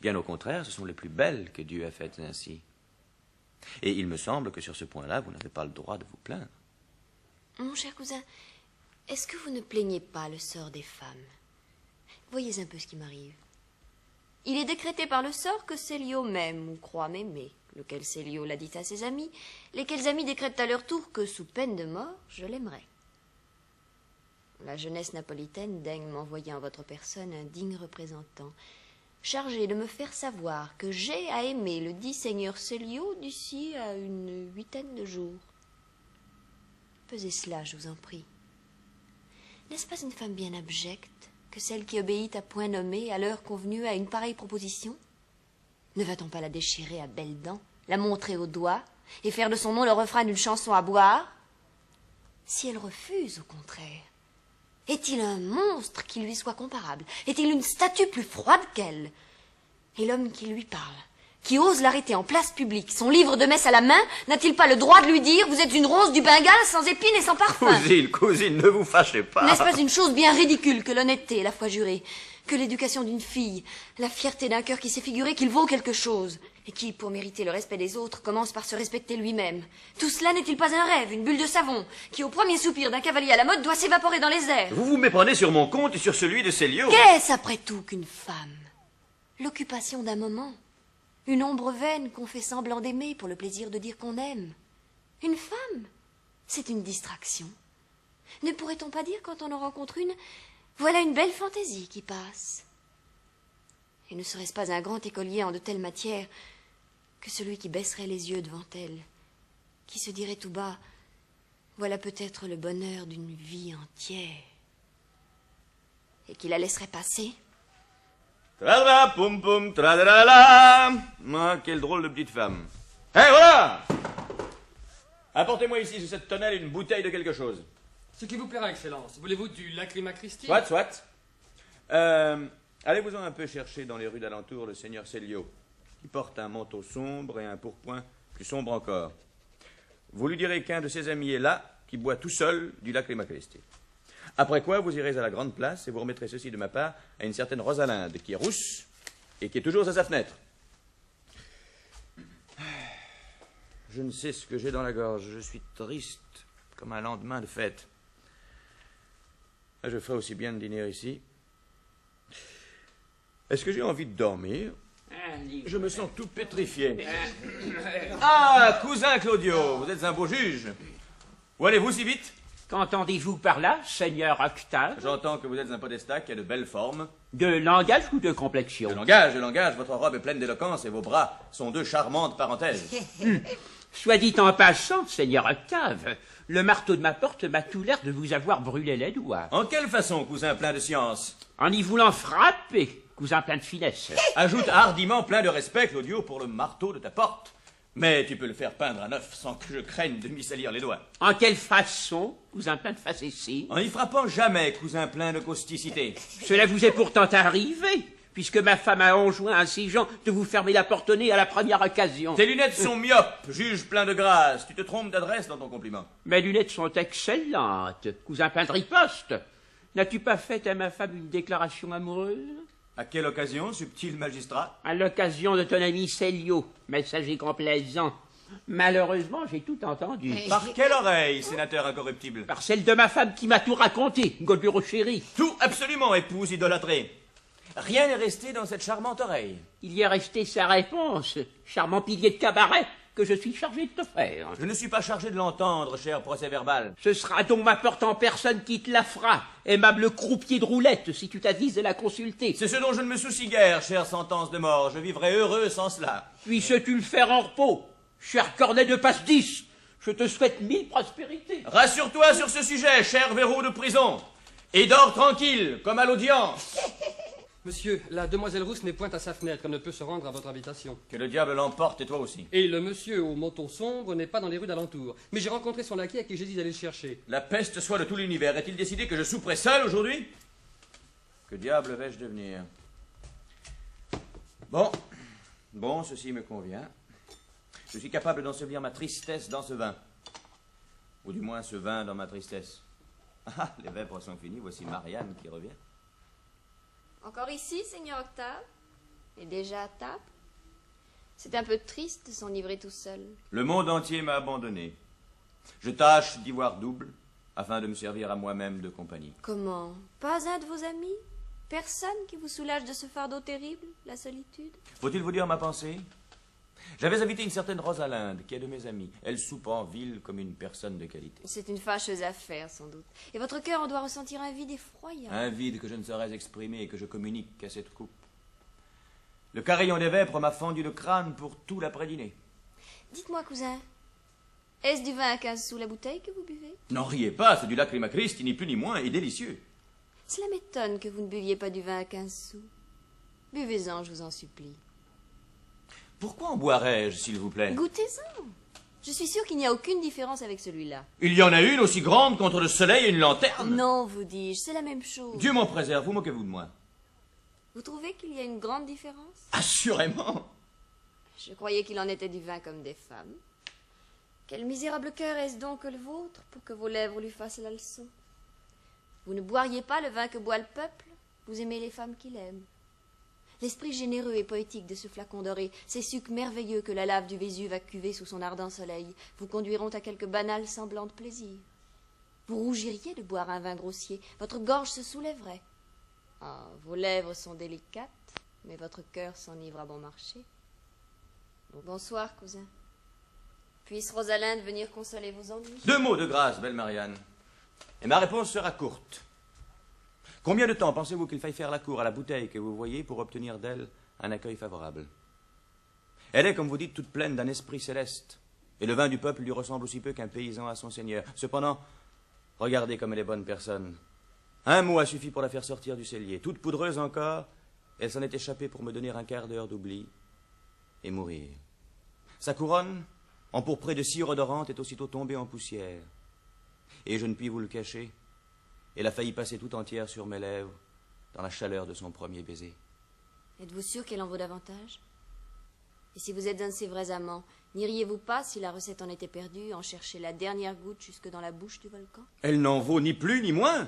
S6: Bien au contraire, ce sont les plus belles que Dieu a faites ainsi. Et il me semble que sur ce point-là, vous n'avez pas le droit de vous plaindre.
S7: Mon cher cousin, est-ce que vous ne plaignez pas le sort des femmes? Voyez un peu ce qui m'arrive. Il est décrété par le sort que Célio m'aime ou croit m'aimer, lequel Célio l'a dit à ses amis, lesquels amis décrètent à leur tour que, sous peine de mort, je l'aimerai. La jeunesse napolitaine daigne m'envoyer en votre personne un digne représentant, chargé de me faire savoir que j'ai à aimer le dit seigneur Célio d'ici à une 8aine de jours. Pesez cela, je vous en prie. N'est-ce pas une femme bien abjecte que celle qui obéit à point nommé à l'heure convenue à une pareille proposition? Ne va-t-on pas la déchirer à belles dents, la montrer au doigt et faire de son nom le refrain d'une chanson à boire? Si elle refuse, au contraire, est-il un monstre qui lui soit comparable? Est-il une statue plus froide qu'elle? Et l'homme qui lui parle, qui ose l'arrêter en place publique, son livre de messe à la main, n'a-t-il pas le droit de lui dire « Vous êtes une rose du Bengale sans épines et sans parfum »
S6: Cousine, ne vous fâchez pas.
S7: N'est-ce pas une chose bien ridicule que l'honnêteté, la foi jurée, que l'éducation d'une fille, la fierté d'un cœur qui s'est figuré qu'il vaut quelque chose, et qui, pour mériter le respect des autres, commence par se respecter lui-même? Tout cela n'est-il pas un rêve, une bulle de savon, qui, au premier soupir d'un cavalier à la mode, doit s'évaporer dans les airs?
S6: Vous vous méprenez sur mon compte et sur celui de Célio.
S7: Qu'est-ce, après tout, qu'une femme? L'occupation d'un moment, une ombre vaine qu'on fait semblant d'aimer pour le plaisir de dire qu'on aime. Une femme, c'est une distraction. Ne pourrait-on pas dire, quand on en rencontre une, voilà une belle fantaisie qui passe? Et ne serait-ce pas un grand écolier en de telles matières que celui qui baisserait les yeux devant elle, qui se dirait tout bas, Voilà peut-être le bonheur d'une vie entière. Et qui la laisserait passer?
S6: Tralala, poum poum, tralala. Ah, quelle drôle de petite femme. Hé, voilà! Apportez-moi ici, sous cette tonnelle, une bouteille de quelque chose.
S10: Ce qui vous plaira, Excellence. Voulez-vous du Lacryma Christi?
S6: Soit. Allez-vous-en un peu chercher dans les rues d'alentour le seigneur Célio, qui porte un manteau sombre et un pourpoint plus sombre encore. Vous lui direz qu'un de ses amis est là, qui boit tout seul du Lacryma Christi. Après quoi, vous irez à la grande place et vous remettrez ceci de ma part à une certaine Rosalinde, qui est rousse et qui est toujours à sa fenêtre. Je ne sais ce que j'ai dans la gorge. Je suis triste comme un lendemain de fête. Je ferai aussi bien de dîner ici. Est-ce que j'ai envie de dormir? Je me sens tout pétrifié. Ah, cousin Claudio, vous êtes un beau juge. Où allez-vous si vite?
S4: Qu'entendez-vous par là, seigneur Octave?
S6: J'entends que vous êtes un podestat qui a de belles formes.
S4: De langage ou de complexion?
S6: De langage. Votre robe est pleine d'éloquence et vos bras sont deux charmantes parenthèses.
S4: Soit dit en passant, seigneur Octave, le marteau de ma porte m'a tout l'air de vous avoir brûlé les doigts.
S6: En quelle façon, cousin plein de science?
S4: En y voulant frapper, cousin plein de finesse.
S6: Ajoute hardiment plein de respect, Claudio, pour le marteau de ta porte. Mais tu peux le faire peindre à neuf sans que je craigne de m'y salir les doigts.
S4: En quelle façon, cousin plein de facéties?
S6: En y frappant jamais, cousin plein de causticité.
S4: Cela vous est pourtant arrivé, puisque ma femme a enjoint à ses gens de vous fermer la porte au nez à la première occasion.
S6: Tes lunettes sont myopes, juge plein de grâce. Tu te trompes d'adresse dans ton compliment.
S4: Mes lunettes sont excellentes, cousin plein de riposte. N'as-tu pas fait à ma femme une déclaration amoureuse?
S6: À quelle occasion, subtil magistrat?
S4: À l'occasion de ton ami Célio, messager complaisant. Malheureusement, j'ai tout entendu.
S6: Par quelle oreille, sénateur incorruptible?
S4: Par celle de ma femme qui m'a tout raconté, Golburo chéri.
S6: Tout absolument, épouse idolâtrée. Rien n'est resté dans cette charmante oreille.
S4: Il y est resté sa réponse, charmant pilier de cabaret, que je suis chargé de te faire.
S6: Je ne suis pas chargé de l'entendre, cher procès-verbal.
S4: Ce sera donc ma porte en personne qui te la fera, aimable croupier de roulette, si tu t'avises de la consulter.
S6: C'est ce dont je ne me soucie guère, chère sentence de mort. Je vivrai heureux sans cela.
S4: Puisses-tu le faire en repos, cher cornet de passe-10. Je te souhaite 1000 prospérités.
S6: Rassure-toi sur ce sujet, cher verrou de prison, et dors tranquille, comme à l'audience.
S10: Monsieur, la demoiselle rousse n'est point à sa fenêtre, elle ne peut se rendre à votre habitation.
S6: Que le diable l'emporte, et toi aussi.
S10: Et le monsieur au manteau sombre n'est pas dans les rues d'alentour. Mais j'ai rencontré son laquais à qui j'ai dit d'aller le chercher.
S6: La peste soit de tout l'univers. Est-il décidé que je souperai seul aujourd'hui? Que diable vais-je devenir? Bon, ceci me convient. Je suis capable d'ensevelir ma tristesse dans ce vin. Ou du moins ce vin dans ma tristesse. Ah, les vêpres sont finies, voici Marianne qui revient.
S7: Encore ici, seigneur Octave? Et déjà à table? C'est un peu triste de s'enivrer tout seul.
S6: Le monde entier m'a abandonné. Je tâche d'y voir double, afin de me servir à moi-même de compagnie.
S7: Comment? Pas un de vos amis? Personne qui vous soulage de ce fardeau terrible, la solitude?
S6: Faut-il vous dire ma pensée? J'avais invité une certaine Rosalinde, qui est de mes amies. Elle soupe en ville comme une personne de qualité.
S7: C'est une fâcheuse affaire, sans doute. Et votre cœur en doit ressentir un vide effroyable.
S6: Un vide que je ne saurais exprimer et que je communique qu'à cette coupe. Le carillon des vêpres m'a fendu le crâne pour tout l'après-dîner.
S7: Dites-moi, cousin, est-ce du vin à 15 sous la bouteille que vous buvez?
S6: N'en riez pas, c'est du Lacryma Christi, ni plus ni moins, et délicieux.
S7: Cela m'étonne que vous ne buviez pas du vin à 15 sous. Buvez-en, je vous en supplie.
S6: Pourquoi en boirais-je, s'il vous plaît?
S7: Goûtez-en. Je suis sûre qu'il n'y a aucune différence avec celui-là.
S6: Il y en a une aussi grande contre le soleil et une lanterne?
S7: Non, vous dis-je, c'est la même chose.
S6: Dieu m'en préserve, vous moquez-vous de moi?
S7: Vous trouvez qu'il y a une grande différence?
S6: Assurément.
S7: Je croyais qu'il en était du vin comme des femmes. Quel misérable cœur est-ce donc que le vôtre pour que vos lèvres lui fassent la leçon? Vous ne boiriez pas le vin que boit le peuple? Vous aimez les femmes qu'il aime. L'esprit généreux et poétique de ce flacon doré, ces sucs merveilleux que la lave du Vésuve a cuvés sous son ardent soleil, vous conduiront à quelque banal semblant de plaisir. Vous rougiriez de boire un vin grossier, votre gorge se soulèverait. Ah, vos lèvres sont délicates, mais votre cœur s'enivre à bon marché. Bonsoir, cousin. Puisse Rosalinde venir consoler vos ennuis?
S6: 2 mots de grâce, belle Marianne. Et ma réponse sera courte. Combien de temps pensez-vous qu'il faille faire la cour à la bouteille que vous voyez pour obtenir d'elle un accueil favorable? Elle est, comme vous dites, toute pleine d'un esprit céleste. Et le vin du peuple lui ressemble aussi peu qu'un paysan à son seigneur. Cependant, regardez comme elle est bonne personne. Un mot a suffi pour la faire sortir du cellier. Toute poudreuse encore, elle s'en est échappée pour me donner un quart d'heure d'oubli et mourir. Sa couronne, empourprée de cire odorante, est aussitôt tombée en poussière. Et je ne puis vous le cacher, elle a failli passer tout entière sur mes lèvres dans la chaleur de son premier baiser.
S7: Êtes-vous sûr qu'elle en vaut davantage? Et si vous êtes un de ses vrais amants, n'iriez-vous pas, si la recette en était perdue, en chercher la dernière goutte jusque dans la bouche du volcan?
S6: Elle n'en vaut ni plus ni moins.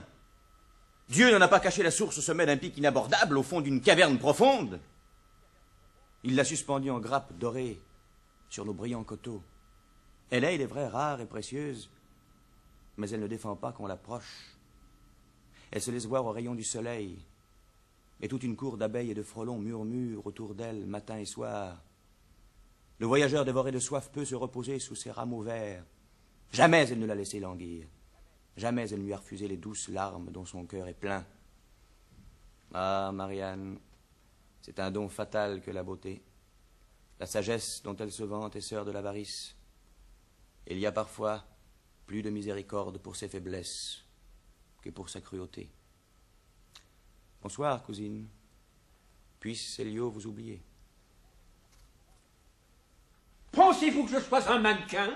S6: Dieu n'en a pas caché la source au sommet d'un pic inabordable, au fond d'une caverne profonde. Il l'a suspendue en grappe dorée sur nos brillants coteaux. Elle est, il est vrai, rare et précieuse, mais elle ne défend pas qu'on l'approche. Elle se laisse voir aux rayons du soleil, et toute une cour d'abeilles et de frelons murmure autour d'elle matin et soir. Le voyageur dévoré de soif peut se reposer sous ses rameaux verts. Jamais elle ne l'a laissé languir. Jamais elle ne lui a refusé les douces larmes dont son cœur est plein. Ah, Marianne, c'est un don fatal que la beauté. La sagesse dont elle se vante est sœur de l'avarice. Il y a parfois plus de miséricorde pour ses faiblesses que pour sa cruauté. Bonsoir, cousine. Puisse Célio vous oublier.
S4: Pensez-vous que je sois un mannequin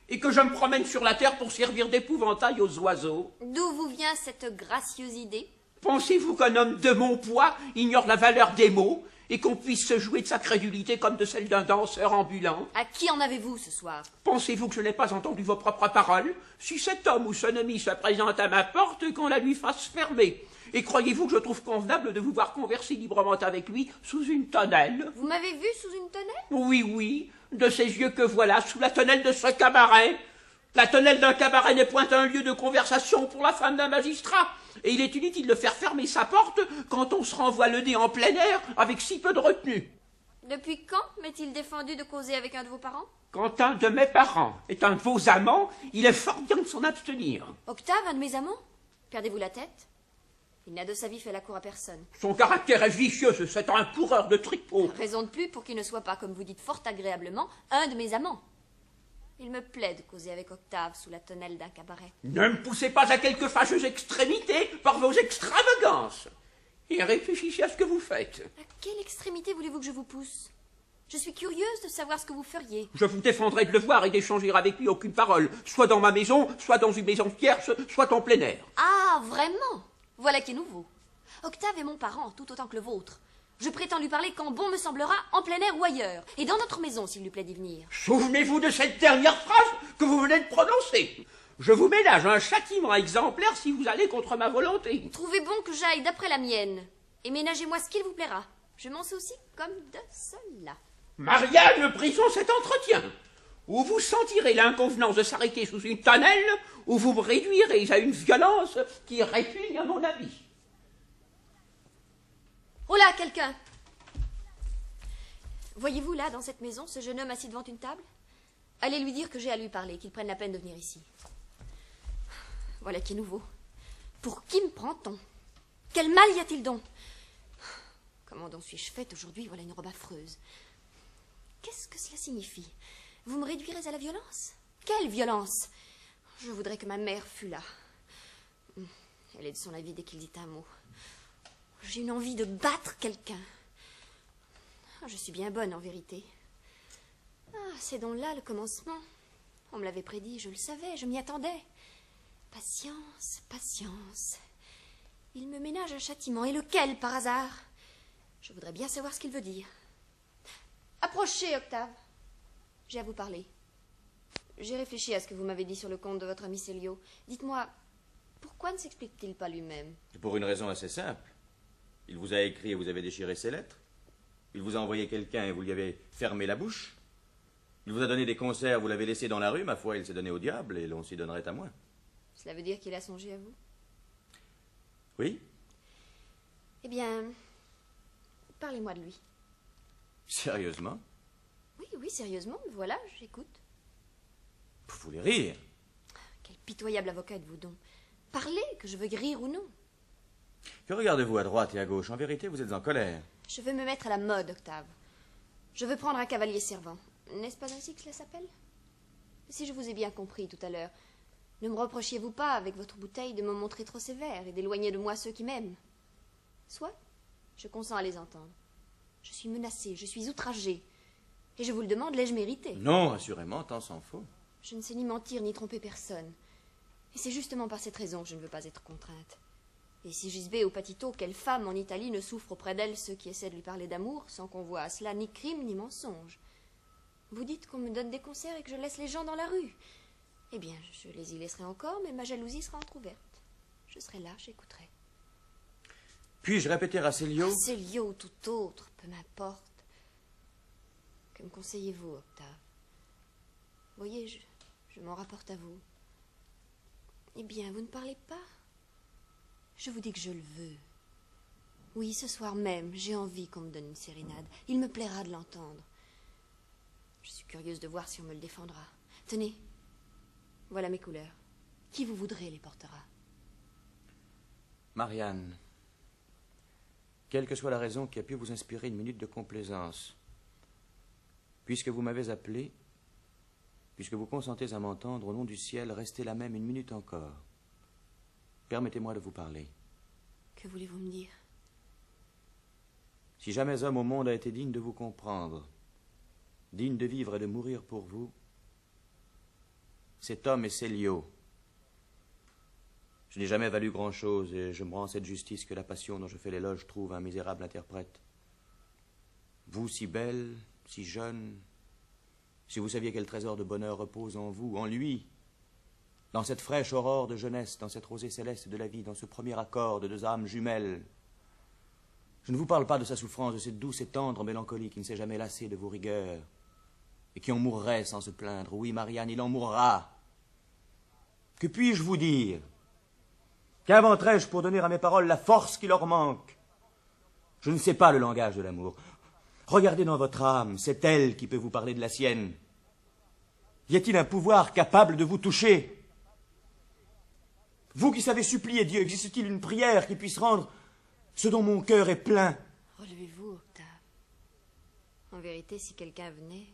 S4: et que je me promène sur la terre pour servir d'épouvantail aux oiseaux?
S7: D'où vous vient cette gracieuse idée?
S4: Pensez-vous qu'un homme de mon poids ignore la valeur des mots et qu'on puisse se jouer de sa crédulité comme de celle d'un danseur ambulant?
S7: À qui en avez-vous ce soir?
S4: Pensez-vous que je n'ai pas entendu vos propres paroles? Si cet homme ou son ami se présente à ma porte, qu'on la lui fasse fermer. Et croyez-vous que je trouve convenable de vous voir converser librement avec lui sous une tonnelle?
S7: Vous m'avez vu sous une tonnelle?
S4: Oui, oui, de ces yeux que voilà, sous la tonnelle de ce cabaret. La tonnelle d'un cabaret n'est point un lieu de conversation pour la femme d'un magistrat. Et il est inutile de faire fermer sa porte quand on se renvoie le nez en plein air avec si peu de retenue.
S7: Depuis quand m'est-il défendu de causer avec un de vos parents?
S4: Quand un de mes parents est un de vos amants, il est fort bien de s'en abstenir.
S7: Octave, un de mes amants? Perdez-vous la tête? Il n'a de sa vie fait la cour à personne.
S4: Son caractère est vicieux, c'est un coureur de tripots.
S7: Raison de plus pour qu'il ne soit pas, comme vous dites fort agréablement, un de mes amants. Il me plaît de causer avec Octave sous la tonnelle d'un cabaret.
S4: Ne me poussez pas à quelque fâcheuse extrémité par vos extravagances. Et réfléchissez à ce que vous faites.
S7: À quelle extrémité voulez-vous que je vous pousse? Je suis curieuse de savoir ce que vous feriez.
S4: Je vous défendrai de le voir et d'échanger avec lui aucune parole, soit dans ma maison, soit dans une maison tierce, soit en plein air.
S7: Ah, vraiment? Voilà qui est nouveau. Octave est mon parent, tout autant que le vôtre. Je prétends lui parler quand bon me semblera, en plein air ou ailleurs, et dans notre maison, s'il lui plaît d'y venir.
S4: Souvenez-vous de cette dernière phrase que vous venez de prononcer. Je vous ménage un châtiment exemplaire si vous allez contre ma volonté.
S7: Trouvez bon que j'aille d'après la mienne, et ménagez-moi ce qu'il vous plaira. Je m'en soucie comme de cela.
S4: Marianne, brisons cet entretien. Ou vous sentirez l'inconvenance de s'arrêter sous une tonnelle, ou vous me réduirez à une violence qui répugne à mon avis.
S7: Oh là, quelqu'un! Voyez-vous là, dans cette maison, ce jeune homme assis devant une table? Allez lui dire que j'ai à lui parler, qu'il prenne la peine de venir ici. Voilà qui est nouveau. Pour qui me prend-on? Quel mal y a-t-il donc? Comment donc suis-je faite aujourd'hui? Voilà une robe affreuse. Qu'est-ce que cela signifie? Vous me réduirez à la violence? Quelle violence? Je voudrais que ma mère fût là. Elle est de son avis dès qu'il dit un mot. J'ai une envie de battre quelqu'un. Je suis bien bonne, en vérité. Ah, c'est donc là le commencement. On me l'avait prédit, je le savais, je m'y attendais. Patience, patience. Il me ménage un châtiment. Et lequel, par hasard? Je voudrais bien savoir ce qu'il veut dire. Approchez, Octave. J'ai à vous parler. J'ai réfléchi à ce que vous m'avez dit sur le compte de votre ami Célio. Dites-moi, pourquoi ne s'explique-t-il pas lui-même?
S6: Pour une raison assez simple. Il vous a écrit et vous avez déchiré ses lettres. Il vous a envoyé quelqu'un et vous lui avez fermé la bouche. Il vous a donné des concerts, vous l'avez laissé dans la rue. Ma foi, il s'est donné au diable et l'on s'y donnerait à moins.
S7: Cela veut dire qu'il a songé à vous?
S6: Oui?
S7: Eh bien, parlez-moi de lui.
S6: Sérieusement?
S7: Oui, oui, sérieusement, voilà, j'écoute.
S6: Vous voulez rire?
S7: Quel pitoyable avocat êtes-vous donc? Parlez, que je veux rire ou non.
S6: Que regardez-vous à droite et à gauche? En vérité, vous êtes en colère.
S7: Je veux me mettre à la mode, Octave. Je veux prendre un cavalier servant. N'est-ce pas ainsi que cela s'appelle? Si je vous ai bien compris tout à l'heure, ne me reprochiez-vous pas, avec votre bouteille, de me montrer trop sévère et d'éloigner de moi ceux qui m'aiment? Soit, je consens à les entendre. Je suis menacée, je suis outragée. Et je vous le demande, l'ai-je mérité?
S6: Non, assurément, tant s'en faut.
S7: Je ne sais ni mentir ni tromper personne. Et c'est justement par cette raison que je ne veux pas être contrainte. Et si Gisbée ou Patito, quelle femme en Italie ne souffre auprès d'elle ceux qui essaient de lui parler d'amour, sans qu'on voie à cela ni crime ni mensonge? Vous dites qu'on me donne des concerts et que je laisse les gens dans la rue. Eh bien, je les y laisserai encore, mais ma jalousie sera entrouverte. Je serai là, j'écouterai.
S6: Puis-je répéter à Célio?
S7: Célio ou tout autre, peu m'importe. Que me conseillez-vous, Octave? Voyez, je m'en rapporte à vous. Eh bien, vous ne parlez pas? Je vous dis que je le veux. Oui, ce soir même, j'ai envie qu'on me donne une sérénade. Il me plaira de l'entendre. Je suis curieuse de voir si on me le défendra. Tenez, voilà mes couleurs. Qui vous voudrez les portera.
S6: Marianne, quelle que soit la raison qui a pu vous inspirer une minute de complaisance, puisque vous m'avez appelé, puisque vous consentez à m'entendre, au nom du ciel, restez la même une minute encore. Permettez-moi de vous parler.
S7: Que voulez-vous me dire?
S6: Si jamais homme au monde a été digne de vous comprendre, digne de vivre et de mourir pour vous, cet homme est Célio. Je n'ai jamais valu grand-chose et je me rends cette justice que la passion dont je fais l'éloge trouve un misérable interprète. Vous, si belle, si jeune, si vous saviez quel trésor de bonheur repose en vous, en lui, dans cette fraîche aurore de jeunesse, dans cette rosée céleste de la vie, dans ce premier accord de deux âmes jumelles. Je ne vous parle pas de sa souffrance, de cette douce et tendre mélancolie qui ne s'est jamais lassée de vos rigueurs et qui en mourrait sans se plaindre. Oui, Marianne, il en mourra. Que puis-je vous dire? Qu'inventerais-je pour donner à mes paroles la force qui leur manque? Je ne sais pas le langage de l'amour. Regardez dans votre âme, c'est elle qui peut vous parler de la sienne. Y a-t-il un pouvoir capable de vous toucher? Vous qui savez supplier Dieu, existe-t-il une prière qui puisse rendre ce dont mon cœur est plein?
S7: Relevez-vous, Octave. En vérité, si quelqu'un venait,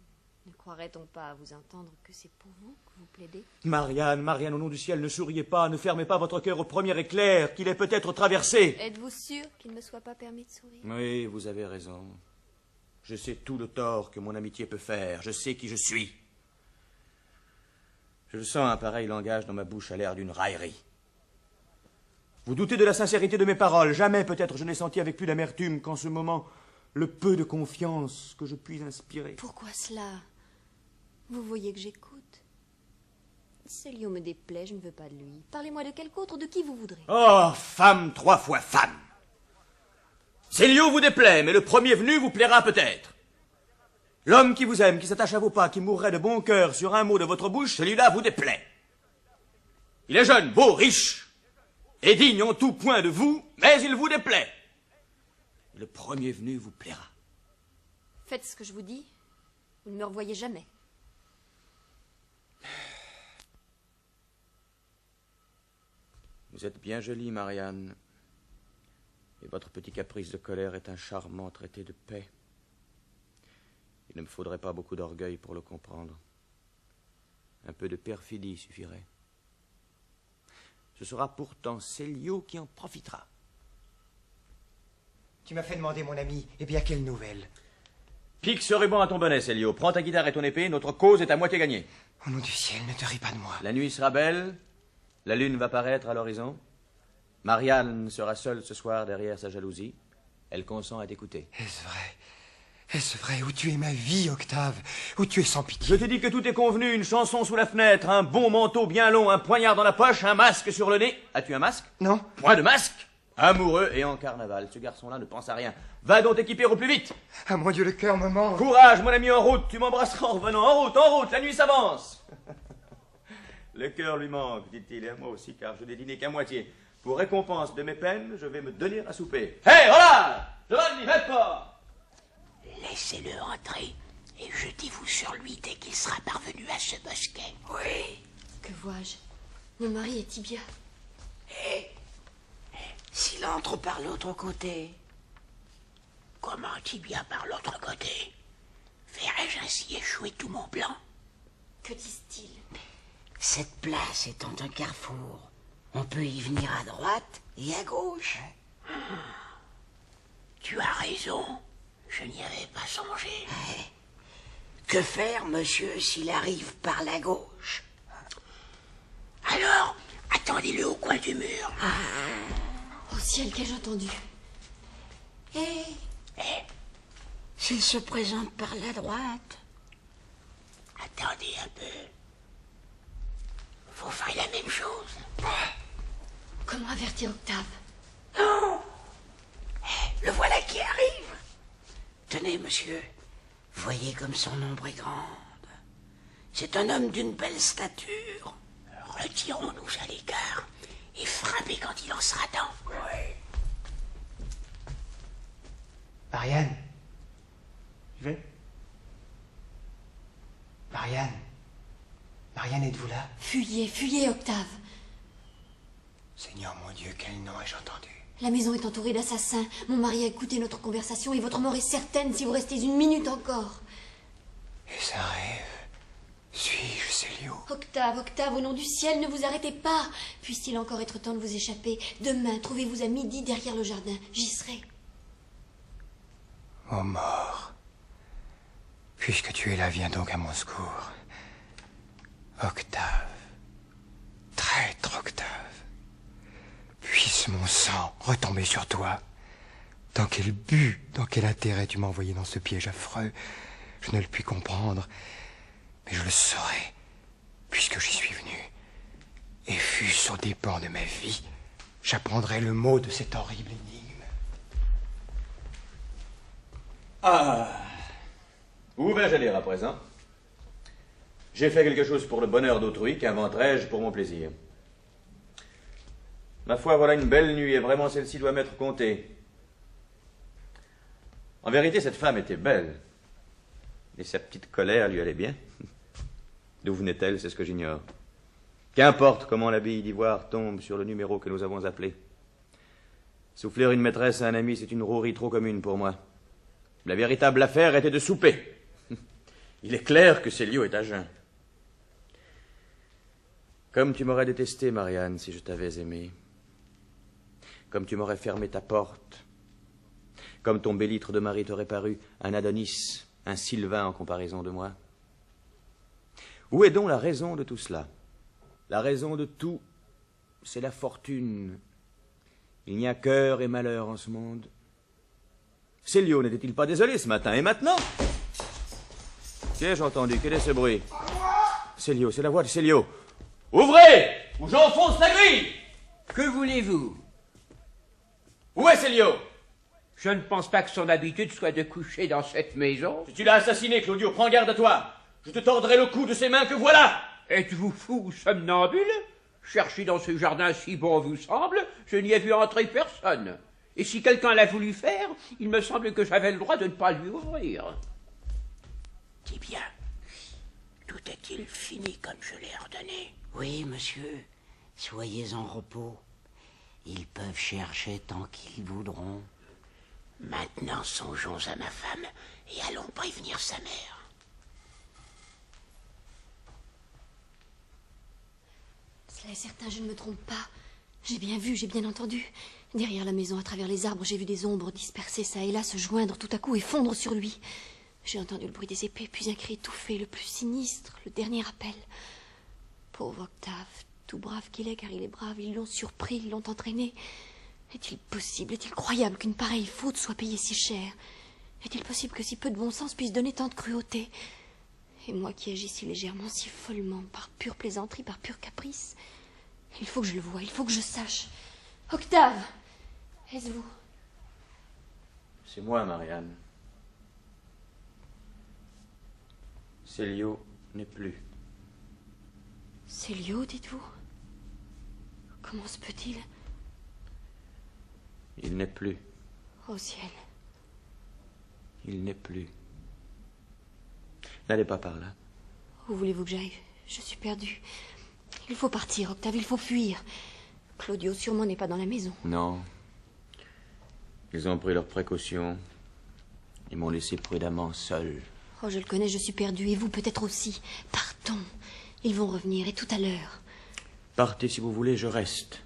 S7: ne croirait-on pas à vous entendre que c'est pour vous que vous plaidez?
S6: Marianne, Marianne, au nom du ciel, ne souriez pas, ne fermez pas votre cœur au premier éclair, qu'il est peut-être traversé.
S7: Êtes-vous sûr qu'il ne me soit pas permis de sourire?
S6: Oui, vous avez raison. Je sais tout le tort que mon amitié peut faire. Je sais qui je suis. Je sens un pareil langage dans ma bouche à l'air d'une raillerie. Vous doutez de la sincérité de mes paroles. Jamais, peut-être, je n'ai senti avec plus d'amertume qu'en ce moment le peu de confiance que je puis inspirer.
S7: Pourquoi cela? Vous voyez que j'écoute. Célio me déplaît, je ne veux pas de lui. Parlez-moi de quelque autre, de qui vous voudrez.
S6: Oh, femme, 3 fois femme. Célio vous déplaît, mais le premier venu vous plaira peut-être. L'homme qui vous aime, qui s'attache à vos pas, qui mourrait de bon cœur sur un mot de votre bouche, celui-là vous déplaît. Il est jeune, beau, riche, et digne en tout point de vous, mais il vous déplaît. Le premier venu vous plaira.
S7: Faites ce que je vous dis, vous ne me revoyez jamais.
S6: Vous êtes bien jolie, Marianne. Et votre petit caprice de colère est un charmant traité de paix. Il ne me faudrait pas beaucoup d'orgueil pour le comprendre. Un peu de perfidie suffirait. Ce sera pourtant Célio qui en profitera.
S2: Tu m'as fait demander, mon ami. Eh bien, quelle nouvelle?
S6: Pique ce ruban à ton bonnet, Célio. Prends ta guitare et ton épée, notre cause est à moitié gagnée.
S2: Au nom du ciel, ne te ris pas de moi.
S6: La nuit sera belle, la lune va paraître à l'horizon. Marianne sera seule ce soir derrière sa jalousie. Elle consent à t'écouter.
S2: Est-ce vrai? Est-ce vrai? Où tu es ma vie, Octave? Où tu es sans pitié?
S6: Je te dis que tout est convenu, une chanson sous la fenêtre, un bon manteau bien long, un poignard dans la poche, un masque sur le nez. As-tu un masque?
S2: Non.
S6: Point de masque? Amoureux et en carnaval. Ce garçon-là ne pense à rien. Va donc t'équiper au plus vite.
S2: Ah, mon Dieu, le cœur me manque.
S6: Courage, mon ami, en route. Tu m'embrasseras en revenant. En route, la nuit s'avance. Le cœur lui manque, dit-il, et à moi aussi, car je n'ai dîné qu'à moitié. Pour récompense de mes peines, je vais me donner à souper. Hé, voilà! Giovanni, faites pas!
S11: Laissez-le entrer et jetez-vous sur lui dès qu'il sera parvenu à se bosquet. Oui.
S7: Que vois-je? Mon mari est Tibia.
S11: S'il entre par l'autre côté. Comment Tibia par l'autre côté? Verrais-je ainsi échouer tout mon plan?
S7: Que disent-ils?
S5: Cette place étant un carrefour, on peut y venir à droite et à gauche.
S11: Tu as raison. Je n'y avais pas songé.
S5: Que faire, monsieur, s'il arrive par la gauche?
S11: Alors, attendez-le au coin du mur.
S7: Au ciel, qu'ai-je entendu?
S5: S'il se présente par la droite?
S11: Attendez un peu. Vous ferez la même chose.
S7: Comment avertir Octave?
S5: Non. Le voilà qui arrive. Tenez, monsieur, voyez comme son ombre est grande. C'est un homme d'une belle stature.
S11: Retirons-nous à l'écart et frappez quand il en sera temps.
S2: Oui. Marianne. Je vais. Marianne. Marianne, êtes-vous là?
S7: Fuyez, fuyez, Octave.
S2: Seigneur mon Dieu, quel nom ai-je entendu?
S7: La maison est entourée d'assassins. Mon mari a écouté notre conversation et votre mort est certaine si vous restez une minute encore.
S2: Est-ce un rêve? Suis-je Célio?
S7: Octave, Octave, au nom du ciel, ne vous arrêtez pas. Puisse-t-il encore être temps de vous échapper? Demain, trouvez-vous à midi derrière le jardin. J'y serai.
S2: Ô mort, puisque tu es là, viens donc à mon secours. Octave, traître Octave, puisse mon sang retomber sur toi. Dans quel but, dans quel intérêt tu m'as envoyé dans ce piège affreux? Je ne le puis comprendre, mais je le saurai, puisque j'y suis venu. Et fût-ce aux dépens de ma vie, j'apprendrai le mot de cette horrible énigme.
S6: Ah, où vais-je aller à présent? J'ai fait quelque chose pour le bonheur d'autrui, qu'inventerai-je pour mon plaisir? Ma foi, voilà une belle nuit, et vraiment celle-ci doit m'être comptée. En vérité, cette femme était belle, et sa petite colère lui allait bien. D'où venait-elle, c'est ce que j'ignore. Qu'importe comment la bille d'ivoire tombe sur le numéro que nous avons appelé. Souffler une maîtresse à un ami, c'est une rouerie trop commune pour moi. La véritable affaire était de souper. Il est clair que Célio est à jeun. Comme tu m'aurais détesté, Marianne, si je t'avais aimé. Comme tu m'aurais fermé ta porte. Comme ton bélître de mari t'aurait paru un Adonis, un Sylvain en comparaison de moi. Où est donc la raison de tout cela? La raison de tout, c'est la fortune. Il n'y a cœur et malheur en ce monde. Célio n'était-il pas désolé ce matin? Et maintenant? Qu'ai-je entendu? Quel est ce bruit? Célio, c'est la voix de Célio. Ouvrez, ou j'enfonce la grille!
S4: Que voulez-vous?
S6: Où est Célio?
S4: Je ne pense pas que son habitude soit de coucher dans cette maison.
S6: Si tu l'as assassiné, Claudio, prends garde à toi. Je te tordrai le cou de ces mains que voilà.
S4: Êtes-vous fou ou somnambule? Cherchez dans ce jardin si bon vous semble, je n'y ai vu entrer personne. Et si quelqu'un l'a voulu faire, il me semble que j'avais le droit de ne pas lui ouvrir.
S11: Dis bien, tout est-il fini comme je l'ai ordonné?
S5: Oui, monsieur, soyez en repos. Ils peuvent chercher tant qu'ils voudront.
S11: Maintenant, songeons à ma femme et allons prévenir sa mère.
S7: Cela est certain, je ne me trompe pas. J'ai bien vu, j'ai bien entendu. Derrière la maison, à travers les arbres, j'ai vu des ombres dispersées çà et là, se joindre tout à coup et fondre sur lui. J'ai entendu le bruit des épées, puis un cri étouffé, le plus sinistre, le dernier appel. Pauvre Octave, tout brave qu'il est, car il est brave, ils l'ont surpris, ils l'ont entraîné. Est-il possible, est-il croyable qu'une pareille faute soit payée si cher? Est-il possible que si peu de bon sens puisse donner tant de cruauté? Et moi qui agis si légèrement, si follement, par pure plaisanterie, par pur caprice? Il faut que je le voie, il faut que je sache. Octave, est-ce vous?
S6: C'est moi, Marianne. Célio n'est plus.
S7: Célio, dites-vous? Comment se peut-il?
S6: Il n'est plus.
S7: Au ciel.
S6: Il n'est plus. N'allez pas par là.
S7: Où voulez-vous que j'aille? Je suis perdue. Il faut partir, Octave, il faut fuir. Claudio sûrement n'est pas dans la maison.
S6: Non. Ils ont pris leurs précautions. Ils m'ont laissé prudemment seul.
S7: Oh, je le connais, je suis perdue, et vous peut-être aussi. Partons. Ils vont revenir, et tout à l'heure.
S6: Partez si vous voulez, je reste.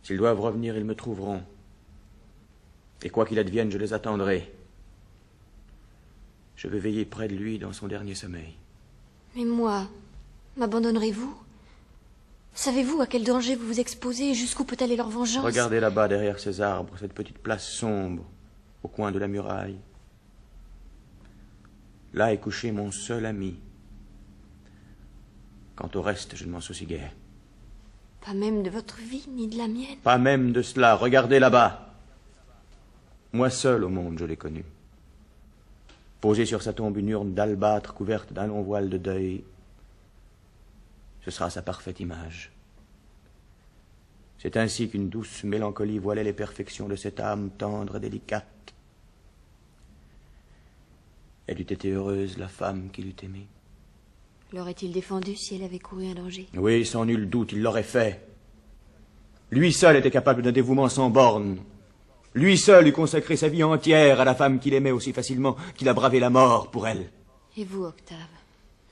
S6: S'ils doivent revenir, ils me trouveront. Et quoi qu'il advienne, je les attendrai. Je vais veiller près de lui dans son dernier sommeil.
S7: Mais moi, m'abandonnerez-vous? Savez-vous à quel danger vous vous exposez et jusqu'où peut aller leur vengeance?
S6: Regardez là-bas, derrière ces arbres, cette petite place sombre, au coin de la muraille. Là est couché mon seul ami. Quant au reste, je ne m'en soucie guère.
S7: Pas même de votre vie, ni de la mienne?
S6: Pas même de cela. Regardez là-bas. Moi seul au monde, je l'ai connu. Posé sur sa tombe une urne d'albâtre couverte d'un long voile de deuil, ce sera sa parfaite image. C'est ainsi qu'une douce mélancolie voilait les perfections de cette âme tendre et délicate. Elle eût été heureuse, la femme qu'il eût aimée.
S7: L'aurait-il défendu si elle avait couru un danger?
S6: Oui, sans nul doute, il l'aurait fait. Lui seul était capable d'un dévouement sans bornes. Lui seul eût consacré sa vie entière à la femme qu'il aimait aussi facilement qu'il a bravé la mort pour elle.
S7: Et vous, Octave,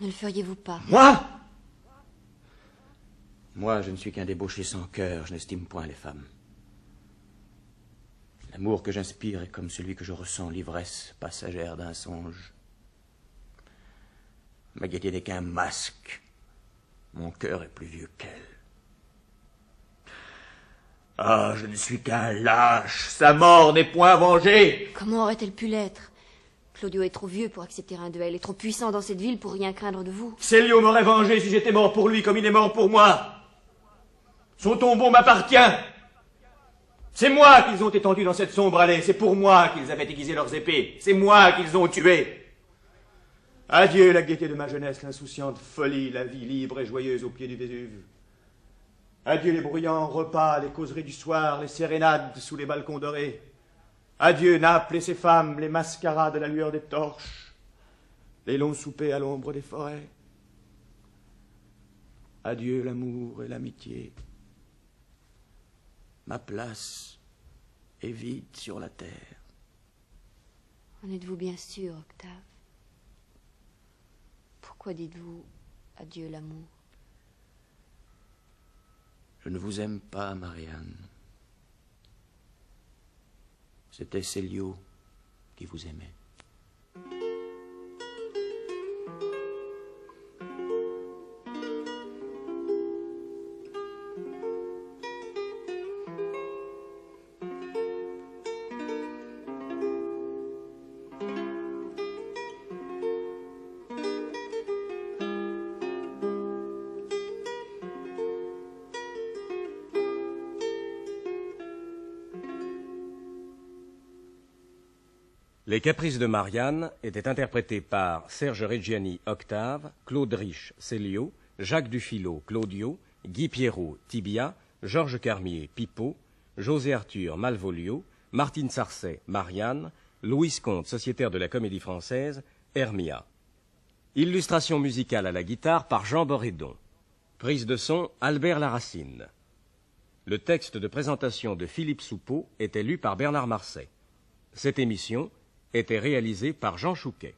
S7: ne le feriez-vous pas?
S6: Moi, je ne suis qu'un débauché sans cœur, je n'estime point les femmes. L'amour que j'inspire est comme celui que je ressens, l'ivresse passagère d'un songe. Ma gaieté n'est qu'un masque. Mon cœur est plus vieux qu'elle. Ah, je ne suis qu'un lâche. Sa mort n'est point vengée.
S7: Comment aurait-elle pu l'être? Claudio est trop vieux pour accepter un duel, et trop puissant dans cette ville pour rien craindre de vous.
S6: Célio m'aurait vengé si j'étais mort pour lui comme il est mort pour moi. Son tombeau m'appartient. C'est moi qu'ils ont étendu dans cette sombre allée. C'est pour moi qu'ils avaient aiguisé leurs épées. C'est moi qu'ils ont tué. Adieu la gaieté de ma jeunesse, l'insouciante folie, la vie libre et joyeuse au pied du Vésuve. Adieu les bruyants repas, les causeries du soir, les sérénades sous les balcons dorés. Adieu Naples et ses femmes, les mascarades à la lueur des torches, les longs soupers à l'ombre des forêts. Adieu l'amour et l'amitié. Ma place est vide sur la terre.
S7: En êtes-vous bien sûr, Octave? Pourquoi dites-vous adieu l'amour?
S6: Je ne vous aime pas, Marianne. C'était Célio qui vous aimait.
S1: Les Caprices de Marianne étaient interprétés par Serge Reggiani, Octave, Claude Rich, Célio, Jacques Dufilot, Claudio, Guy Pierrot, Tibia, Georges Carmier, Pipeau, José Arthur, Malvolio, Martine Sarcey, Marianne, Louise Comte, sociétaire de la Comédie Française, Hermia. Illustration musicale à la guitare par Jean Borédon. Prise de son, Albert Laracine. Le texte de présentation de Philippe Soupeau était lu par Bernard Marseille. Cette émission était réalisée par Jean Chouquet.